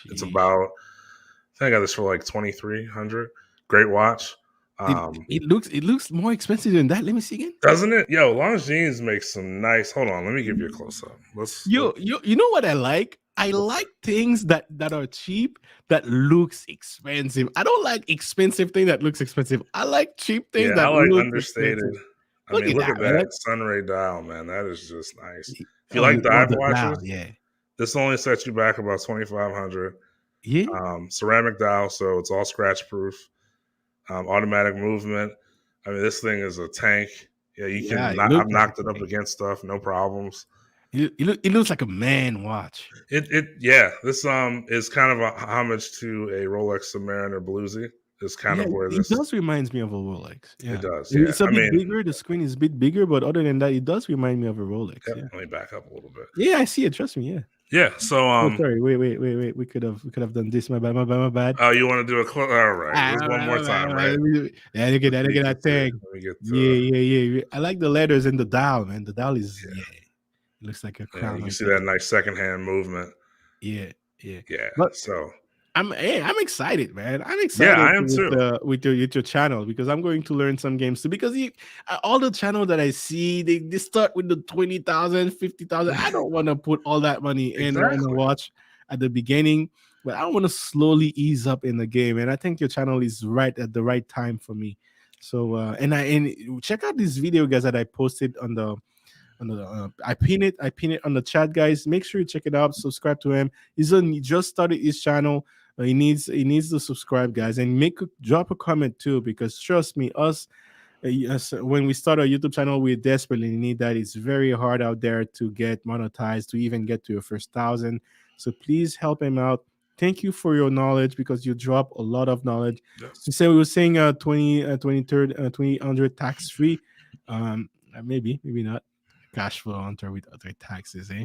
It's Sheesh. about, I think I got this for like 2,300. Great watch. It Um, it looks more expensive than that. Let me see again. doesn't it? Yo, Longines makes some nice. Hold on, let me give you a close up. Let's. You know what I like? I like things that are cheap that looks expensive. I don't like expensive thing that looks expensive. I like cheap things Yeah, I that like look understated. expensive. I Look mean, at look at that, man. that Sunray dial, man. That is just nice. If you Oh, like you love dive the dial, watches, yeah. this only sets you back about 2,500. Yeah. Ceramic dial, so it's all scratch proof. Automatic movement. I mean, this thing is a tank. Yeah, you Yeah, can. it looks I've like knocked it a up tank. against stuff, no problems. It looks like a man watch. Yeah. This is kind of a homage to a Rolex Submariner Bluesy. Is kind Yeah, of where it this. does reminds me of a Rolex. It Yeah. does. Yeah. It's a I bit mean, bigger. The screen is a bit bigger, but other than that, it does remind me of a Rolex. yep, Yeah. let me back up a little bit. Yeah, I see it. Trust me. Yeah. Yeah. So Oh, sorry. Wait. We could have done this. My bad. My bad. oh, you want to do a all right? Ah, There's one more time, right? Yeah, look at Let's that. Look at peek that and see. thing. Let me get Yeah, yeah. I like the letters and the dial, man. The dial is yeah, yeah. It looks like a yeah. crown You can right see there. that nice secondhand movement. Yeah, yeah. Yeah. But So I'm excited, man. I'm yeah, excited I am with too. with your channel because I'm going to learn some games too. Because all the channel that I see, they start with the 20,000, 50,000. I don't want to put all that money in a Exactly. watch at the beginning, but I want to slowly ease up in the game. And I think your channel is right at the right time for me. So and check out this video, guys, that I posted I pin it on the chat, guys. Make sure you check it out. Subscribe to him. He just started his channel. He needs to subscribe, guys, and drop a comment too, because trust me, us when we start our YouTube channel, we desperately need that. It's very hard out there to get monetized, to even get to your first 1,000. So please help him out. Thank you for your knowledge, because you drop a lot of knowledge. Yeah. So say we were saying 2,000 tax free. Maybe not cash flow hunter with other taxes, eh?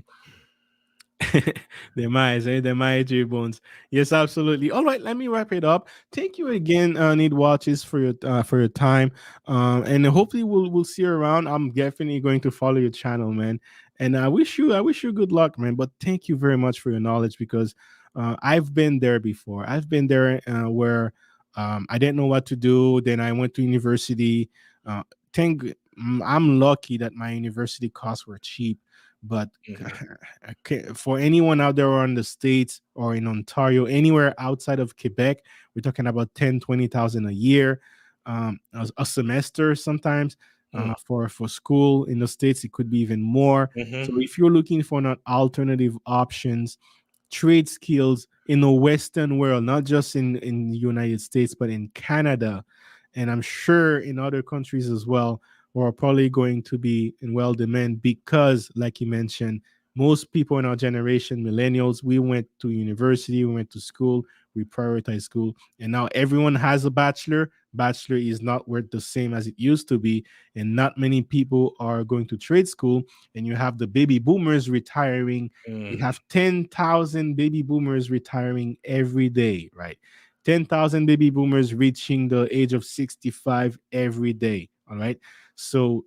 Demais, eh? Demais, J Bones. Yes, absolutely. All right, let me wrap it up. Thank you again, Need Watches, for your time. And hopefully we'll see you around. I'm definitely going to follow your channel, man. And I wish you good luck, man. But thank you very much for your knowledge, because I've been there before. I've been there where I didn't know what to do. Then I went to university. Uh, thank I'm lucky that my university costs were cheap, but Mhm. okay, for anyone out there or in the States or in Ontario, anywhere outside of Quebec, we're talking about 10, 20,000 a year, a semester sometimes. Mm. For school in the States, it could be even more. So Mhm. if you're looking for an alternative options, trade skills in the Western world, not just in the United States, but in Canada, and I'm sure in other countries as well, are probably going to be in well demand, because, like you mentioned, Most people in our generation, millennials, we went to university, we went to school, we prioritize school, and now everyone has a bachelor. Bachelor is not worth the same as it used to be, and not many people are going to trade school. And you have the baby boomers retiring. We Mm. have 10,000 baby boomers retiring every day, right? 10,000 baby boomers reaching the age of 65 every day. All right. So,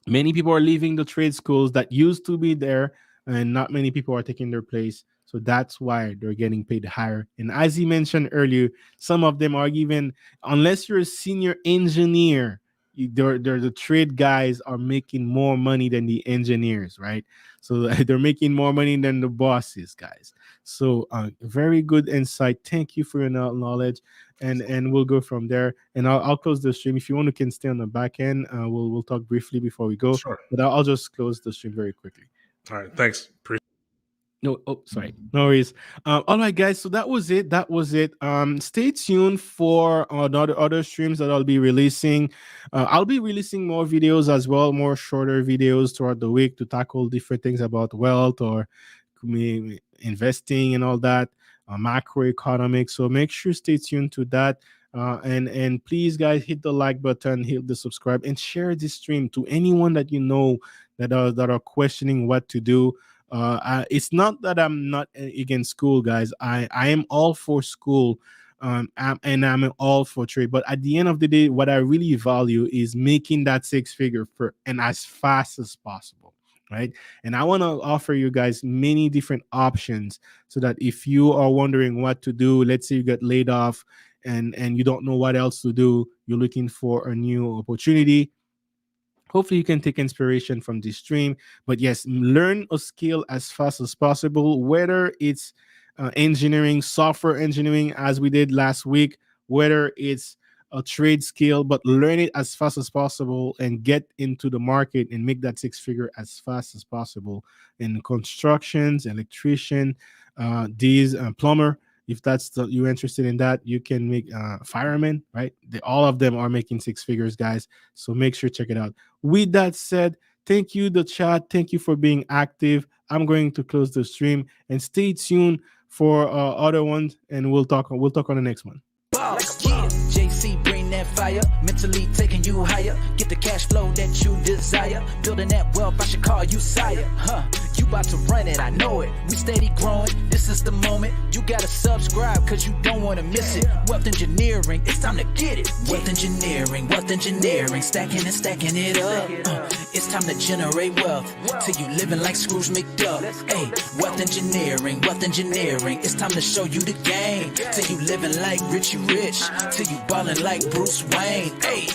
many people are leaving the trade schools that used to be there, and not many people are taking their place. So that's why they're getting paid higher. And as he mentioned earlier, some of them are even, unless you're a senior engineer, they're the trade guys are making more money than the engineers, right? So they're making more money than the bosses, guys. So very good insight. Thank you for your knowledge, and we'll go from there. And I'll close the stream. If you want to can stay on the back end, we'll talk briefly before we go. Sure. But I'll just close the stream very quickly. All right. Thanks. No, oh, sorry. No worries. All right, guys. So that was it. That was it. Stay tuned for other streams that I'll be releasing. I'll be releasing more videos as well, more shorter videos throughout the week to tackle different things about wealth or investing and all that, macroeconomics. So make sure stay tuned to that. And please, guys, hit the like button, hit the subscribe, and share this stream to anyone that you know that are questioning what to do. It's not that I'm not against school, guys. I am all for school, and I'm all for trade. But at the end of the day, what I really value is making that six figure for and as fast as possible, right? And I want to offer you guys many different options so that if you are wondering what to do, let's say you get laid off and you don't know what else to do, you're looking for a new opportunity. Hopefully you can take inspiration from this stream. But yes, learn a skill as fast as possible, whether it's engineering, software engineering, as we did last week, whether it's a trade skill, but learn it as fast as possible and get into the market and make that six figure as fast as possible. In constructions, electrician, these plumber, if that's you're interested in that, you can make firemen, right? All of them are making six figures, guys. So make sure check it out. With that said, thank you, the chat. Thank you for being active. I'm going to close the stream and stay tuned for other ones, and we'll talk on the next one. JC, bring that fire, mentally taking you higher. Get the cash flow that you desire. Building that wealth, I should call you sire. You about to run it, I know it. We steady growing, this is the moment. You gotta subscribe, cause you don't wanna miss it. Wealth engineering, it's time to get it. Wealth engineering, stacking and stacking it up. It's time to generate wealth, till you living like Scrooge McDuck. Hey, wealth engineering, it's time to show you the game. Till you living like Richie Rich, till you ballin' like Bruce Wayne. Hey.